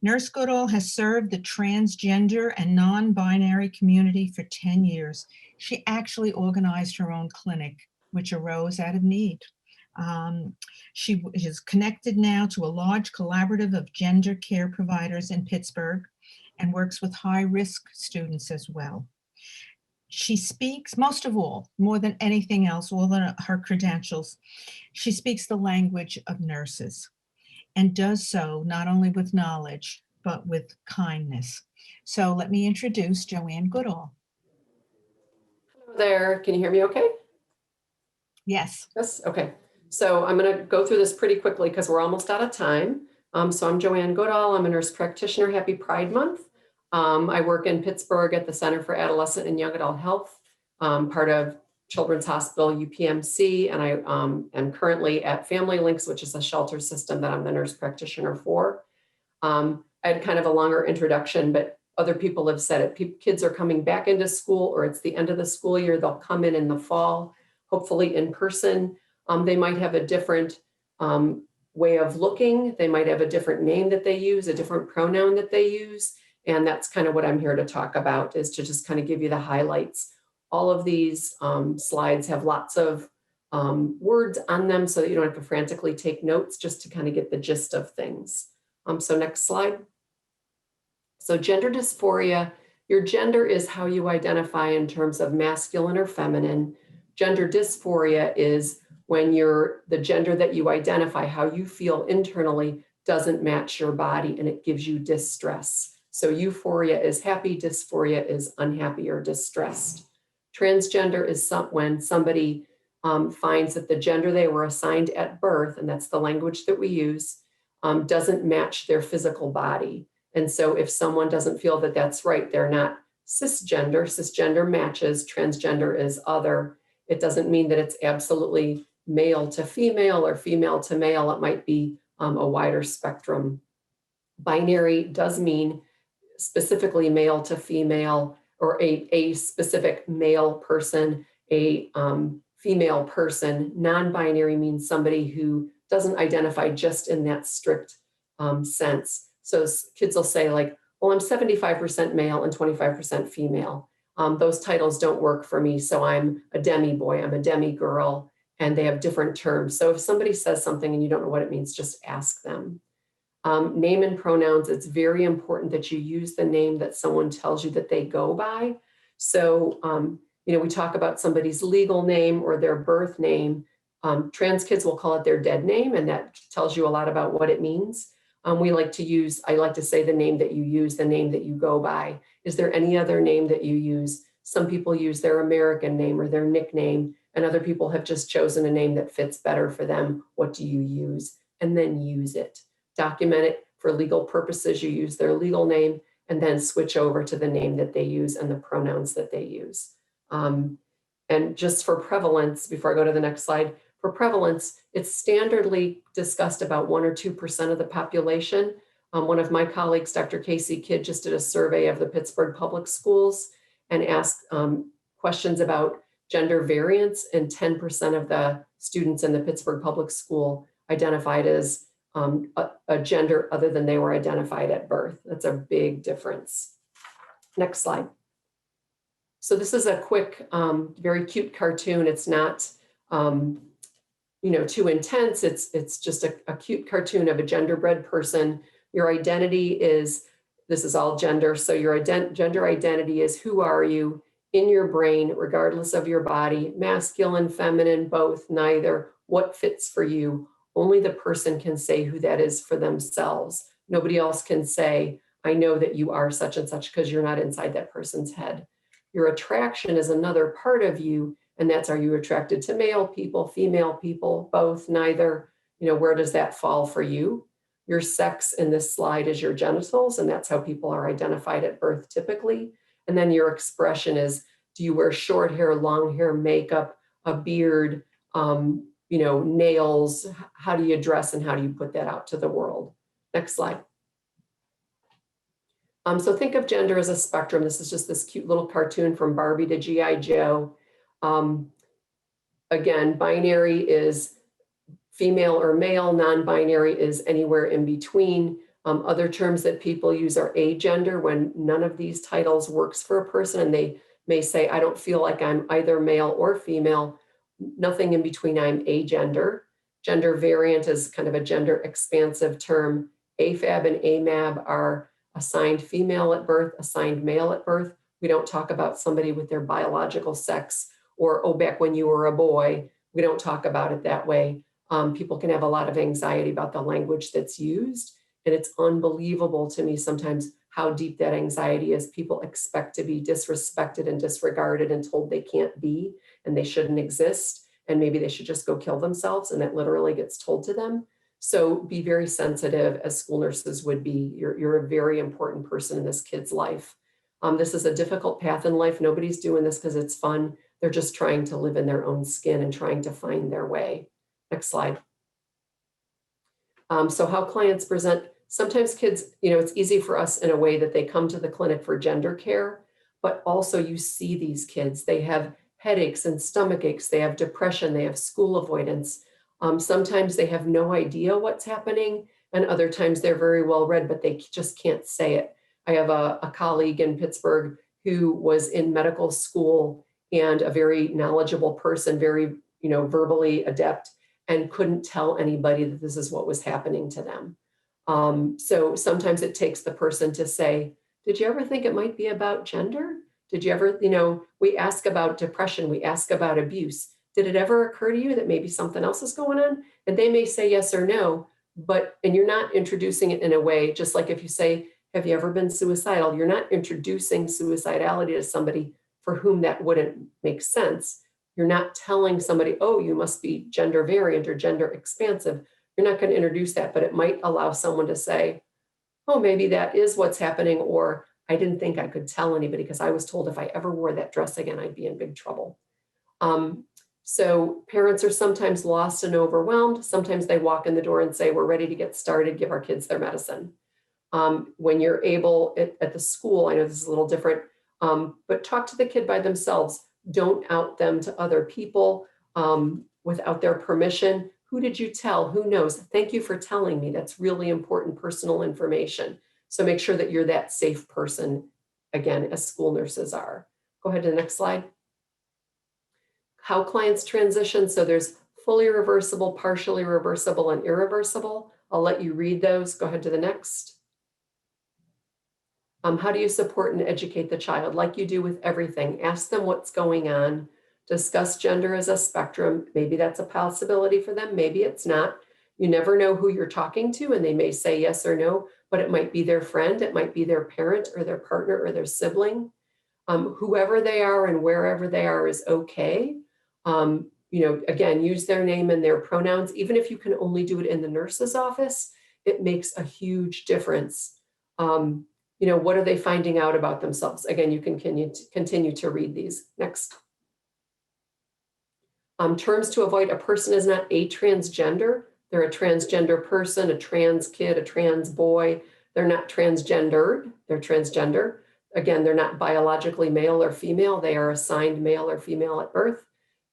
Nurse Goodall has served the transgender and non-binary community for 10 years. She actually organized her own clinic, which arose out of need. She is connected now to a large collaborative of gender care providers in Pittsburgh and works with high-risk students as well. She speaks, most of all, more than anything else, all than her credentials, she speaks the language of nurses and does so not only with knowledge, but with kindness. So let me introduce Joanne Goodall. Hello there. Can you hear me okay? Yes. Yes. Okay. So I'm going to go through this pretty quickly because we're almost out of time. So I'm Joanne Goodall. I'm a nurse practitioner. Happy Pride Month. I work in Pittsburgh at the Center for Adolescent and Young Adult Health, part of Children's Hospital UPMC, and I am currently at Family Links, which is a shelter system that I'm the nurse practitioner for. I had kind of a longer introduction, but other people have said it. Kids are coming back into school, or it's the end of the school year. They'll come in the fall, hopefully in person. They might have a different way of looking. They might have a different name that they use, a different pronoun that they use. And that's kind of what I'm here to talk about, is to just kind of give you the highlights. All of these slides have lots of words on them so that you don't have to frantically take notes, just to kind of get the gist of things. So next slide. So gender dysphoria, your gender is how you identify in terms of masculine or feminine. Gender dysphoria is when the gender that you identify, how you feel internally, doesn't match your body and it gives you distress. So euphoria is happy, dysphoria is unhappy or distressed. Transgender is when somebody finds that the gender they were assigned at birth, and that's the language that we use, doesn't match their physical body. And so if someone doesn't feel that that's right, they're not cisgender. Cisgender matches, transgender is other. It doesn't mean that it's absolutely male to female or female to male. It might be a wider spectrum. Binary does mean specifically male to female, or a specific male person, a female person. Non-binary means somebody who doesn't identify just in that strict sense. So kids will say like, well, I'm 75% male and 25% female. Those titles don't work for me. So I'm a demi boy, I'm a demi girl, and they have different terms. So if somebody says something and you don't know what it means, just ask them. Name and pronouns, it's very important that you use the name that someone tells you that they go by. So, we talk about somebody's legal name or their birth name. Trans kids will call it their dead name, and that tells you a lot about what it means. I like to say the name that you use, the name that you go by. Is there any other name that you use? Some people use their American name or their nickname, and other people have just chosen a name that fits better for them. What do you use? And then use it. Document it for legal purposes. You use their legal name and then switch over to the name that they use and the pronouns that they use. And just for prevalence, before I go to the next slide, for prevalence, it's standardly discussed about 1 or 2% of the population. One of my colleagues, Dr. Casey Kidd, just did a survey of the Pittsburgh public schools and asked questions about gender variance, and 10% of the students in the Pittsburgh public school identified as a gender other than they were identified at birth. That's a big difference. Next slide. So this is a quick, very cute cartoon. It's not, too intense. It's just a cute cartoon of a genderbread person. Your identity is, this is all gender. So your gender identity is, who are you in your brain, regardless of your body, masculine, feminine, both, neither, what fits for you. Only the person can say who that is for themselves. Nobody else can say, I know that you are such and such, because you're not inside that person's head. Your attraction is another part of you, and that's, are you attracted to male people, female people, both, neither? Where does that fall for you? Your sex in this slide is your genitals, and that's how people are identified at birth typically. And then your expression is, do you wear short hair, long hair, makeup, a beard, nails? How do you dress, and how do you put that out to the world? Next slide. So think of gender as a spectrum. This is just this cute little cartoon from Barbie to G.I. Joe. Again, binary is female or male, non-binary is anywhere in between. Other terms that people use are agender, when none of these titles works for a person, and they may say, I don't feel like I'm either male or female. Nothing in between, I'm agender. Gender variant is kind of a gender expansive term. AFAB and AMAB are assigned female at birth, assigned male at birth. We don't talk about somebody with their biological sex or, oh, back when you were a boy. We don't talk about it that way. People can have a lot of anxiety about the language that's used. And it's unbelievable to me sometimes how deep that anxiety is. People expect to be disrespected and disregarded and told they can't be and they shouldn't exist. And maybe they should just go kill themselves. And that literally gets told to them. So be very sensitive, as school nurses would be. You're a very important person in this kid's life. This is a difficult path in life. Nobody's doing this because it's fun. They're just trying to live in their own skin and trying to find their way. Next slide. So how clients present. Sometimes kids, it's easy for us in a way that they come to the clinic for gender care, but also you see these kids, they have headaches and stomach aches, they have depression, they have school avoidance. Sometimes they have no idea what's happening, and other times they're very well read, but they just can't say it. I have a colleague in Pittsburgh who was in medical school and a very knowledgeable person, very, verbally adept, and couldn't tell anybody that this is what was happening to them. So sometimes it takes the person to say, did you ever think it might be about gender? Did you ever, we ask about depression, we ask about abuse. Did it ever occur to you that maybe something else is going on? And they may say yes or no, and you're not introducing it in a way, just like if you say, have you ever been suicidal? You're not introducing suicidality to somebody for whom that wouldn't make sense. You're not telling somebody, oh, you must be gender variant or gender expansive. You're not going to introduce that, but it might allow someone to say, oh, maybe that is what's happening, or I didn't think I could tell anybody because I was told if I ever wore that dress again, I'd be in big trouble. So parents are sometimes lost and overwhelmed. Sometimes they walk in the door and say, we're ready to get started, give our kids their medicine. When you're able at the school, I know this is a little different, but talk to the kid by themselves. Don't out them to other people without their permission. Who did you tell? Who knows? Thank you for telling me. That's really important personal information. So make sure that you're that safe person, again, as school nurses are. Go ahead to the next slide. How clients transition. So there's fully reversible, partially reversible, and irreversible. I'll let you read those. Go ahead to the next. How do you support and educate the child? Like you do with everything. Ask them what's going on. Discuss gender as a spectrum. Maybe that's a possibility for them. Maybe it's not. You never know who you're talking to, and they may say yes or no, but it might be their friend, it might be their parent or their partner or their sibling. Whoever they are and wherever they are is okay. Again, use their name and their pronouns. Even if you can only do it in the nurse's office, it makes a huge difference. What are they finding out about themselves? Again, you can continue to read these. Next. Terms to avoid. A person is not a transgender. They're a transgender person, a trans kid, a trans boy. They're not transgendered. They're transgender. Again, they're not biologically male or female. They are assigned male or female at birth.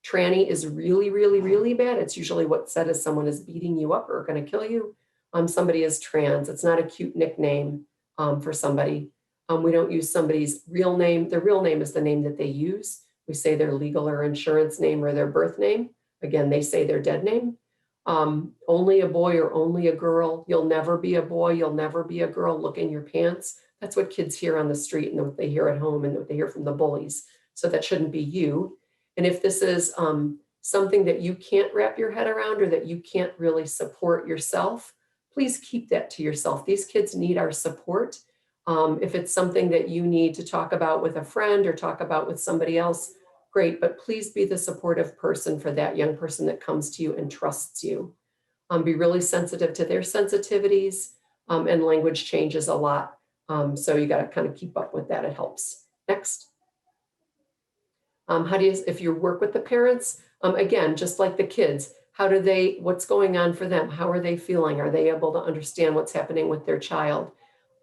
Tranny is really, really, really bad. It's usually what's said as someone is beating you up or going to kill you. Somebody is trans. It's not a cute nickname for somebody. We don't use somebody's real name. Their real name is the name that they use. We say their legal or insurance name or their birth name. Again, they say their dead name. Only a boy or only a girl. You'll never be a boy. You'll never be a girl. Look in your pants. That's what kids hear on the street and what they hear at home and what they hear from the bullies. So that shouldn't be you. And if this is something that you can't wrap your head around or that you can't really support yourself, please keep that to yourself. These kids need our support. If it's something that you need to talk about with a friend or talk about with somebody else, great, but please be the supportive person for that young person that comes to you and trusts you. Be really sensitive to their sensitivities, and language changes a lot. So you got to kind of keep up with that. It helps. Next. How do you, if you work with the parents, again, just like the kids, what's going on for them? How are they feeling? Are they able to understand what's happening with their child?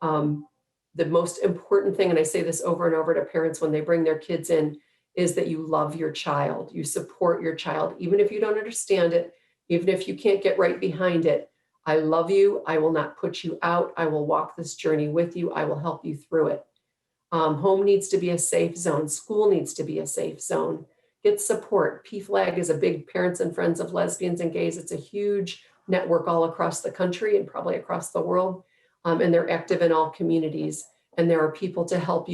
The most important thing, and I say this over and over to parents when they bring their kids in, is that you love your child. You support your child, even if you don't understand it, even if you can't get right behind it. I love you. I will not put you out. I will walk this journey with you. I will help you through it. Home needs to be a safe zone. School needs to be a safe zone. Get support. PFLAG is a big Parents and Friends of Lesbians and Gays. It's a huge network all across the country and probably across the world. And they're active in all communities. and there are people to help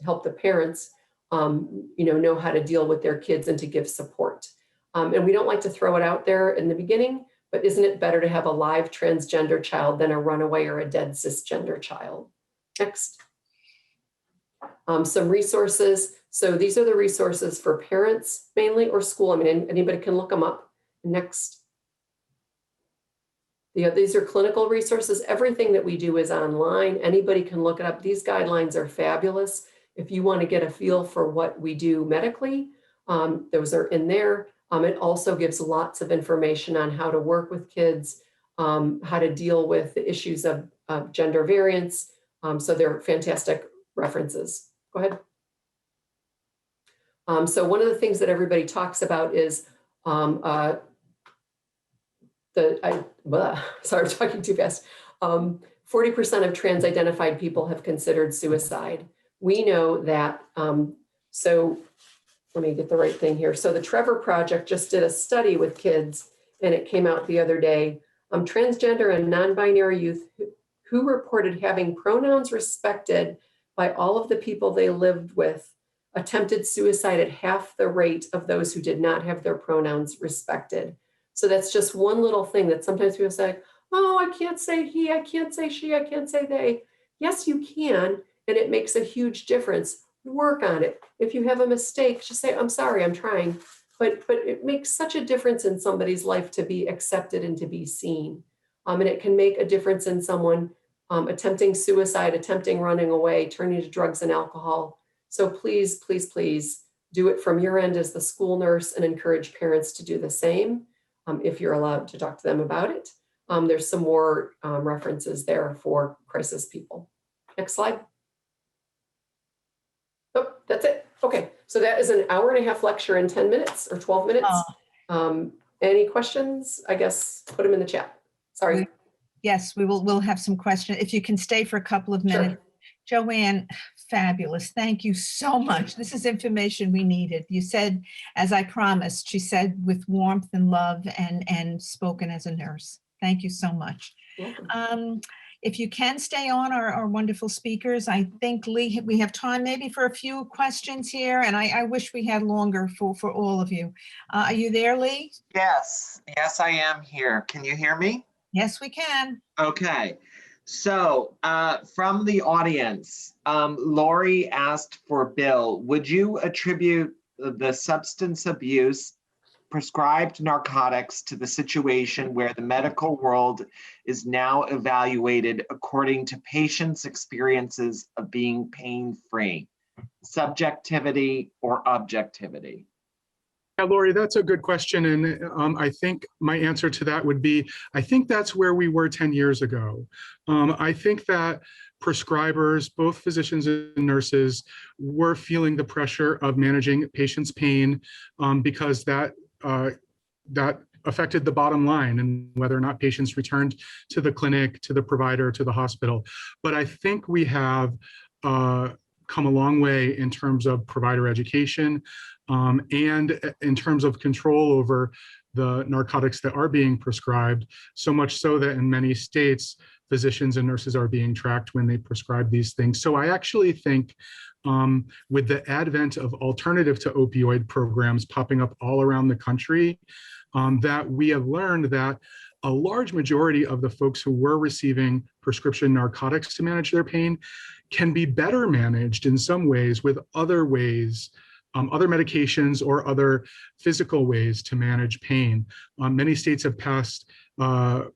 help the parents, know how to deal with their kids and to give support. And we don't like to throw it out there in the beginning, but isn't it better to have a live transgender child than a runaway or a dead cisgender child? Next. Some resources. So these are the resources for parents mainly, or school. I mean, anybody can look them up. Next. These are clinical resources. Everything that we do is online. Anybody can look it up. These guidelines are fabulous. If you want to get a feel for what we do medically, those are in there. It also gives lots of information on how to work with kids, how to deal with the issues of gender variance. So they're fantastic references. Go ahead. So one of the things that everybody talks about is sorry, I'm talking too fast. 40% of trans-identified people have considered suicide. We know that, so let me get the right thing here. So the Trevor Project just did a study with kids, and it came out the other day. Transgender and non-binary youth who reported having pronouns respected by all of the people they lived with attempted suicide at half the rate of those who did not have their pronouns respected. So that's just one little thing that sometimes people say, oh, I can't say he, I can't say she, I can't say they. Yes, you can, and it makes a huge difference. Work on it. If you have a mistake, just say, I'm sorry, I'm trying. But it makes such a difference in somebody's life to be accepted and to be seen. And it can make a difference in someone attempting suicide, attempting running away, turning to drugs and alcohol. So please, please, please do it from your end as the school nurse and encourage parents to do the same if you're allowed to talk to them about it. There's some more references there for crisis people. Next slide. Oh, that's it. Okay, so that is an hour-and-a-half lecture in 10 minutes or 12 minutes. Any questions? I guess put them in the chat. Sorry. Yes, we'll have some questions. If you can stay for a couple of minutes. Sure. Joanne, fabulous. Thank you so much. This is information we needed. You said, as I promised, she said with warmth and love and spoken as a nurse. Thank you so much. If you can stay on, our wonderful speakers, I think, Lee, we have time maybe for a few questions here, and I wish we had longer for all of you. Are you there, Lee? Yes, I am here. Can you hear me? Yes, we can. Okay. So from the audience, Lori asked for Bill, would you attribute the substance abuse prescribed narcotics to the situation where the medical world is now evaluated according to patients' experiences of being pain-free, subjectivity or objectivity? Yeah, Lori, that's a good question. And I think my answer to that would be, I think that's where we were 10 years ago. I think that prescribers, both physicians and nurses, were feeling the pressure of managing patients' pain because that affected the bottom line and whether or not patients returned to the clinic, to the provider, to the hospital. But I think we have come a long way in terms of provider education and in terms of control over the narcotics that are being prescribed, so much so that in many states, physicians and nurses are being tracked when they prescribe these things. So I actually think with the advent of alternative to opioid programs popping up all around the country, that we have learned that a large majority of the folks who were receiving prescription narcotics to manage their pain can be better managed in some ways with other ways, other medications or other physical ways to manage pain. Many states have passed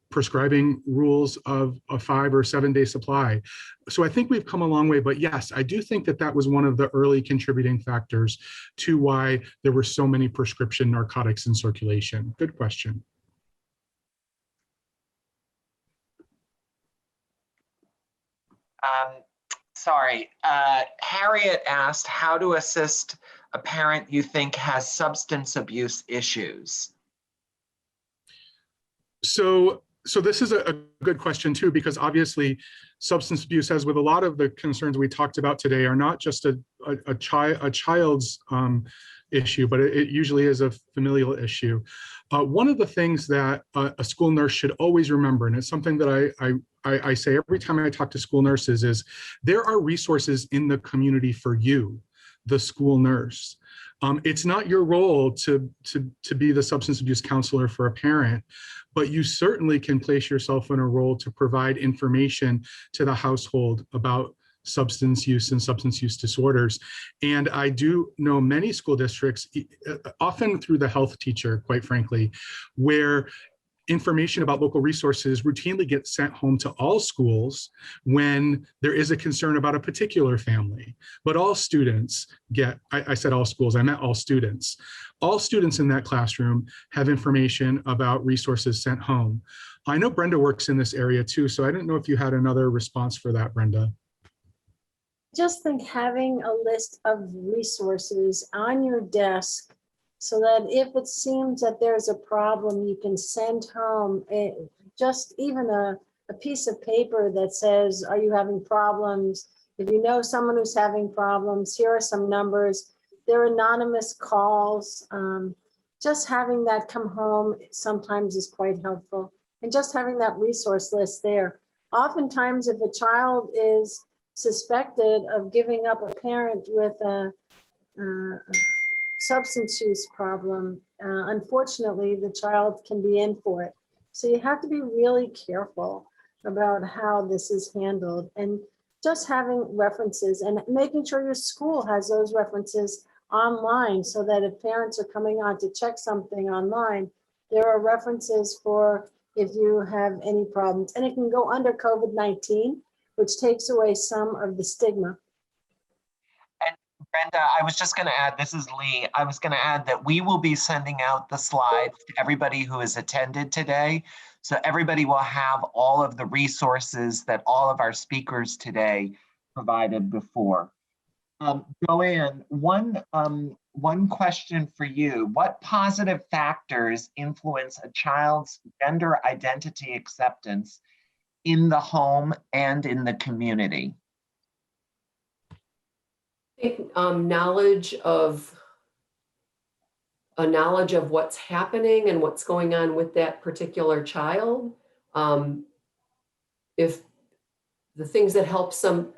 prescribing rules of a 5 or 7 day supply. So I think we've come a long way, but yes, I do think that that was one of the early contributing factors to why there were so many prescription narcotics in circulation. Good question. Sorry, Harriet asked how to assist a parent you think has substance abuse issues. So So this is a good question too, because obviously substance abuse, as with a lot of the concerns we talked about today, are not just a child's issue, but it usually is a familial issue. One of the things that a school nurse should always remember, and it's something that I say every time I talk to school nurses, is there are resources in the community for you, the school nurse. It's not your role to be the substance abuse counselor for a parent, but you certainly can place yourself in a role to provide information to the household about substance use and substance use disorders. And I do know many school districts, often through the health teacher, quite frankly, where information about local resources routinely gets sent home to all schools when there is a concern about a particular family. But all students get, I said all schools, I meant all students. All students in that classroom have information about resources sent home. I know Brenda works in this area too, so I didn't know if you had another response for that, Brenda. Just think having a list of resources on your desk so that if it seems that there's a problem, you can send home just even a piece of paper that says, are you having problems? If you know someone who's having problems, here are some numbers. They're anonymous calls. Just having that come home sometimes is quite helpful. And just having that resource list there. Oftentimes, if a child is suspected of giving up a parent with a substance use problem, unfortunately, the child can be in for it. So you have to be really careful about how this is handled, and just having references and making sure your school has those references online so that if parents are coming on to check something online, there are references for if you have any problems. And it can go under COVID-19, which takes away some of the stigma. And Brenda, I was just going to add, this is Lee, I was going to add that we will be sending out the slides to everybody who has attended today. So everybody will have all of the resources that all of our speakers today provided before. Joanne, one question for you. What positive factors influence a child's gender identity acceptance in the home and in the community? I think knowledge of what's happening and what's going on with that particular child. If the things that help some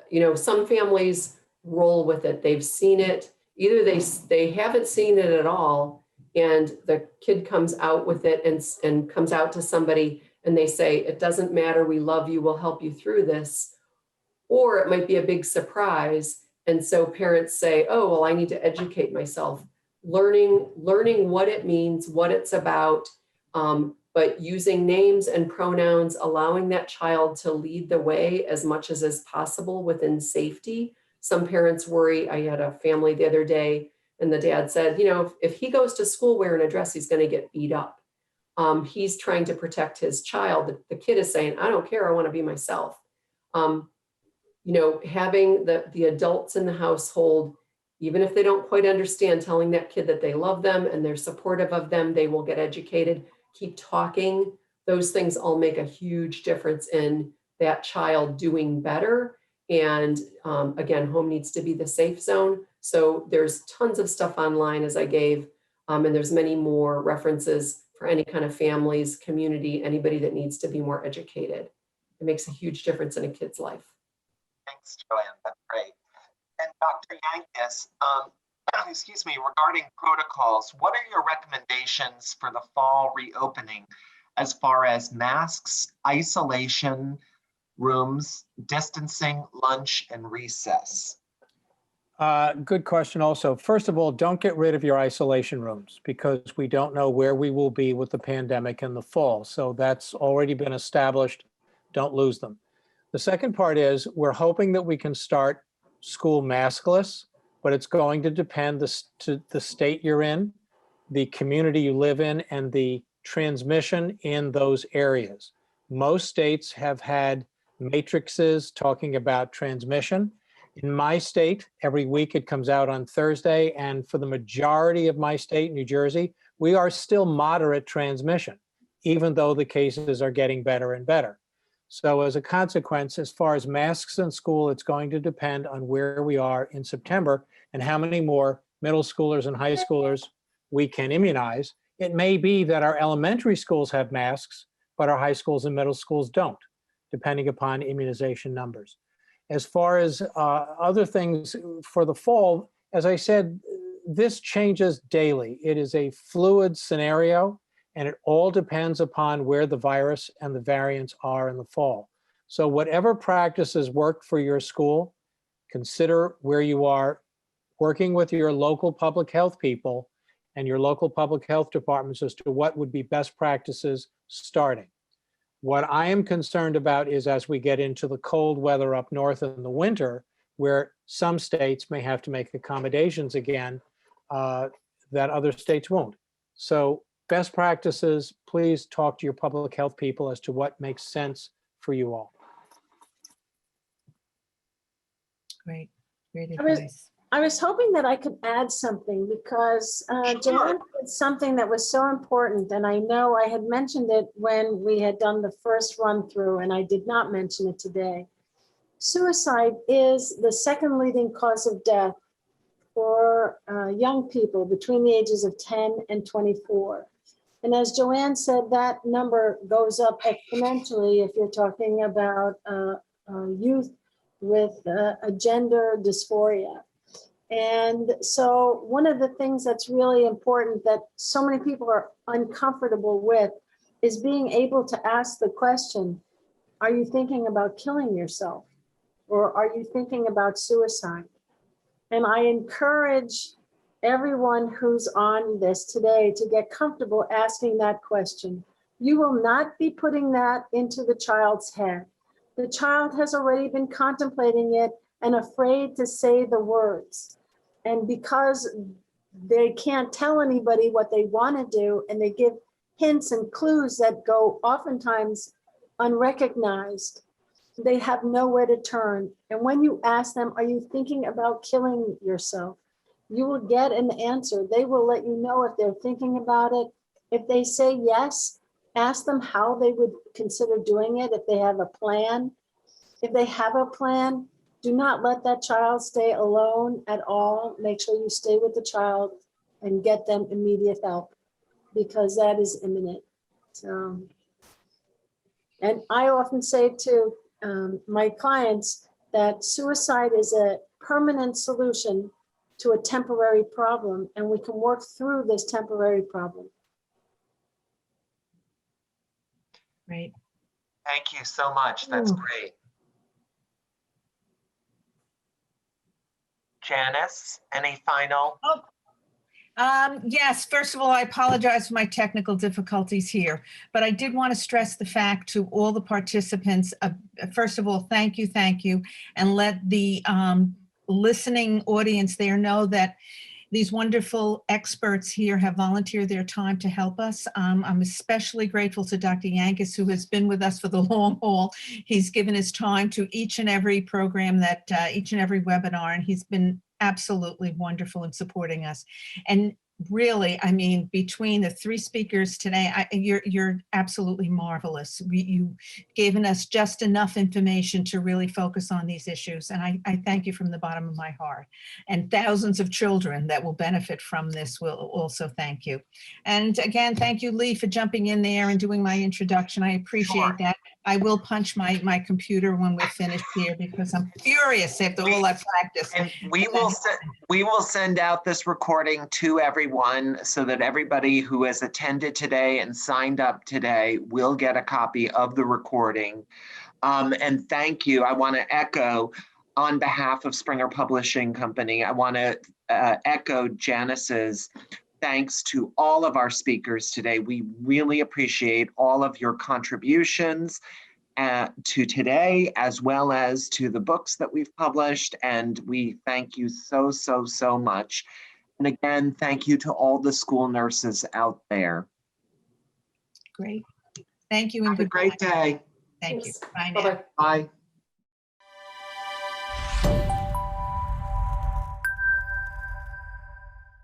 families roll with it, they've seen it, either they haven't seen it at all, and the kid comes out with it and comes out to somebody and they say, it doesn't matter, we love you, we'll help you through this. Or it might be a big surprise. And so parents say, oh, well, I need to educate myself. Learning what it means, what it's about, but using names and pronouns, allowing that child to lead the way as much as is possible within safety. Some parents worry. I had a family the other day and the dad said, if he goes to school wearing a dress, he's going to get beat up. He's trying to protect his child. The kid is saying, I don't care, I want to be myself. Having the adults in the household, even if they don't quite understand, telling that kid that they love them and they're supportive of them, they will get educated, keep talking. Those things all make a huge difference in that child doing better. And again, home needs to be the safe zone. So there's tons of stuff online, as I gave, and there's many more references for any kind of families, community, anybody that needs to be more educated. It makes a huge difference in a kid's life. Thanks, Joanne, that's great. And Dr. Yankas, excuse me, regarding protocols, what are your recommendations for the fall reopening as far as masks, isolation rooms, distancing, lunch, and recess? Good question also. First of all, don't get rid of your isolation rooms because we don't know where we will be with the pandemic in the fall. So that's already been established. Don't lose them. The second part is we're hoping that we can start school maskless, but it's going to depend to the state you're in, the community you live in, and the transmission in those areas. Most states have had matrices talking about transmission. In my state, every week it comes out on Thursday, and for the majority of my state, New Jersey, we are still moderate transmission. even though the cases are getting better and better. So as a consequence, as far as masks in school, it's going to depend on where we are in September and how many more middle schoolers and high schoolers we can immunize. It may be that our elementary schools have masks, but our high schools and middle schools don't, depending upon immunization numbers. As far as other things for the fall, as I said, this changes daily. It is a fluid scenario, and it all depends upon where the virus and the variants are in the fall. So whatever practices work for your school, consider where you are working with your local public health people and your local public health departments as to what would be best practices starting. What I am concerned about is as we get into the cold weather up north in the winter, where some states may have to make accommodations again that other states won't. So best practices, please talk to your public health people as to what makes sense for you all. Great, great I was- advice. I was hoping that I could add something because Jan did something that was so important. And I know I had mentioned it when we had done the first run through, and I did not mention it today. Suicide is the second leading cause of death for young people between the ages of 10 and 24. And as Joanne said, that number goes up exponentially if you're talking about youth with a gender dysphoria. And so one of the things that's really important that so many people are uncomfortable with is being able to ask the question, are you thinking about killing yourself? Or are you thinking about suicide? And I encourage everyone who's on this today to get comfortable asking that question. You will not be putting that into the child's head. The child has already been contemplating it and afraid to say the words. And because they can't tell anybody what they want to do, and they give hints and clues that go oftentimes unrecognized, they have nowhere to turn. And when you ask them, are you thinking about killing yourself? You will get an answer. They will let you know if they're thinking about it. If they say yes, ask them how they would consider doing it, if they have a plan. If they have a plan, do not let that child stay alone at all. Make sure you stay with the child and get them immediate help, because that is imminent. So, and I often say to my clients that suicide is a permanent solution to a temporary problem, and we can work through this temporary problem. Great. Thank you so much. That's great. Janice, any final? Yes, first of all, I apologize for my technical difficulties here, but I did want to stress the fact to all the participants, first of all, thank you, and let the listening audience there know that these wonderful experts here have volunteered their time to help us. I'm especially grateful to Dr. Yankas, who has been with us for the long haul. He's given his time to each and every program that, each and every webinar, and he's been absolutely wonderful in supporting us. And really, I mean, between the three speakers today, you're absolutely marvelous. You've given us just enough information to really focus on these issues. And I thank you from the bottom of my heart. And thousands of children that will benefit from this will also thank you. And again, thank you, Lee, for jumping in there and doing my introduction. I appreciate that. I will punch my computer when we're finished here because I'm furious after all that practice. And we will send out this recording to everyone so that everybody who has attended today and signed up today will get a copy of the recording. And thank you. I want to echo on behalf of Springer Publishing Company. I want to echo Janice's thanks to all of our speakers today. We really appreciate all of your contributions to today, as well as to the books that we've published. And we thank you so, so, so much. And again, thank you to all the school nurses out there. Great. Thank you and Have a great day. Thank you. Yes. Bye now. Bye-bye. Bye.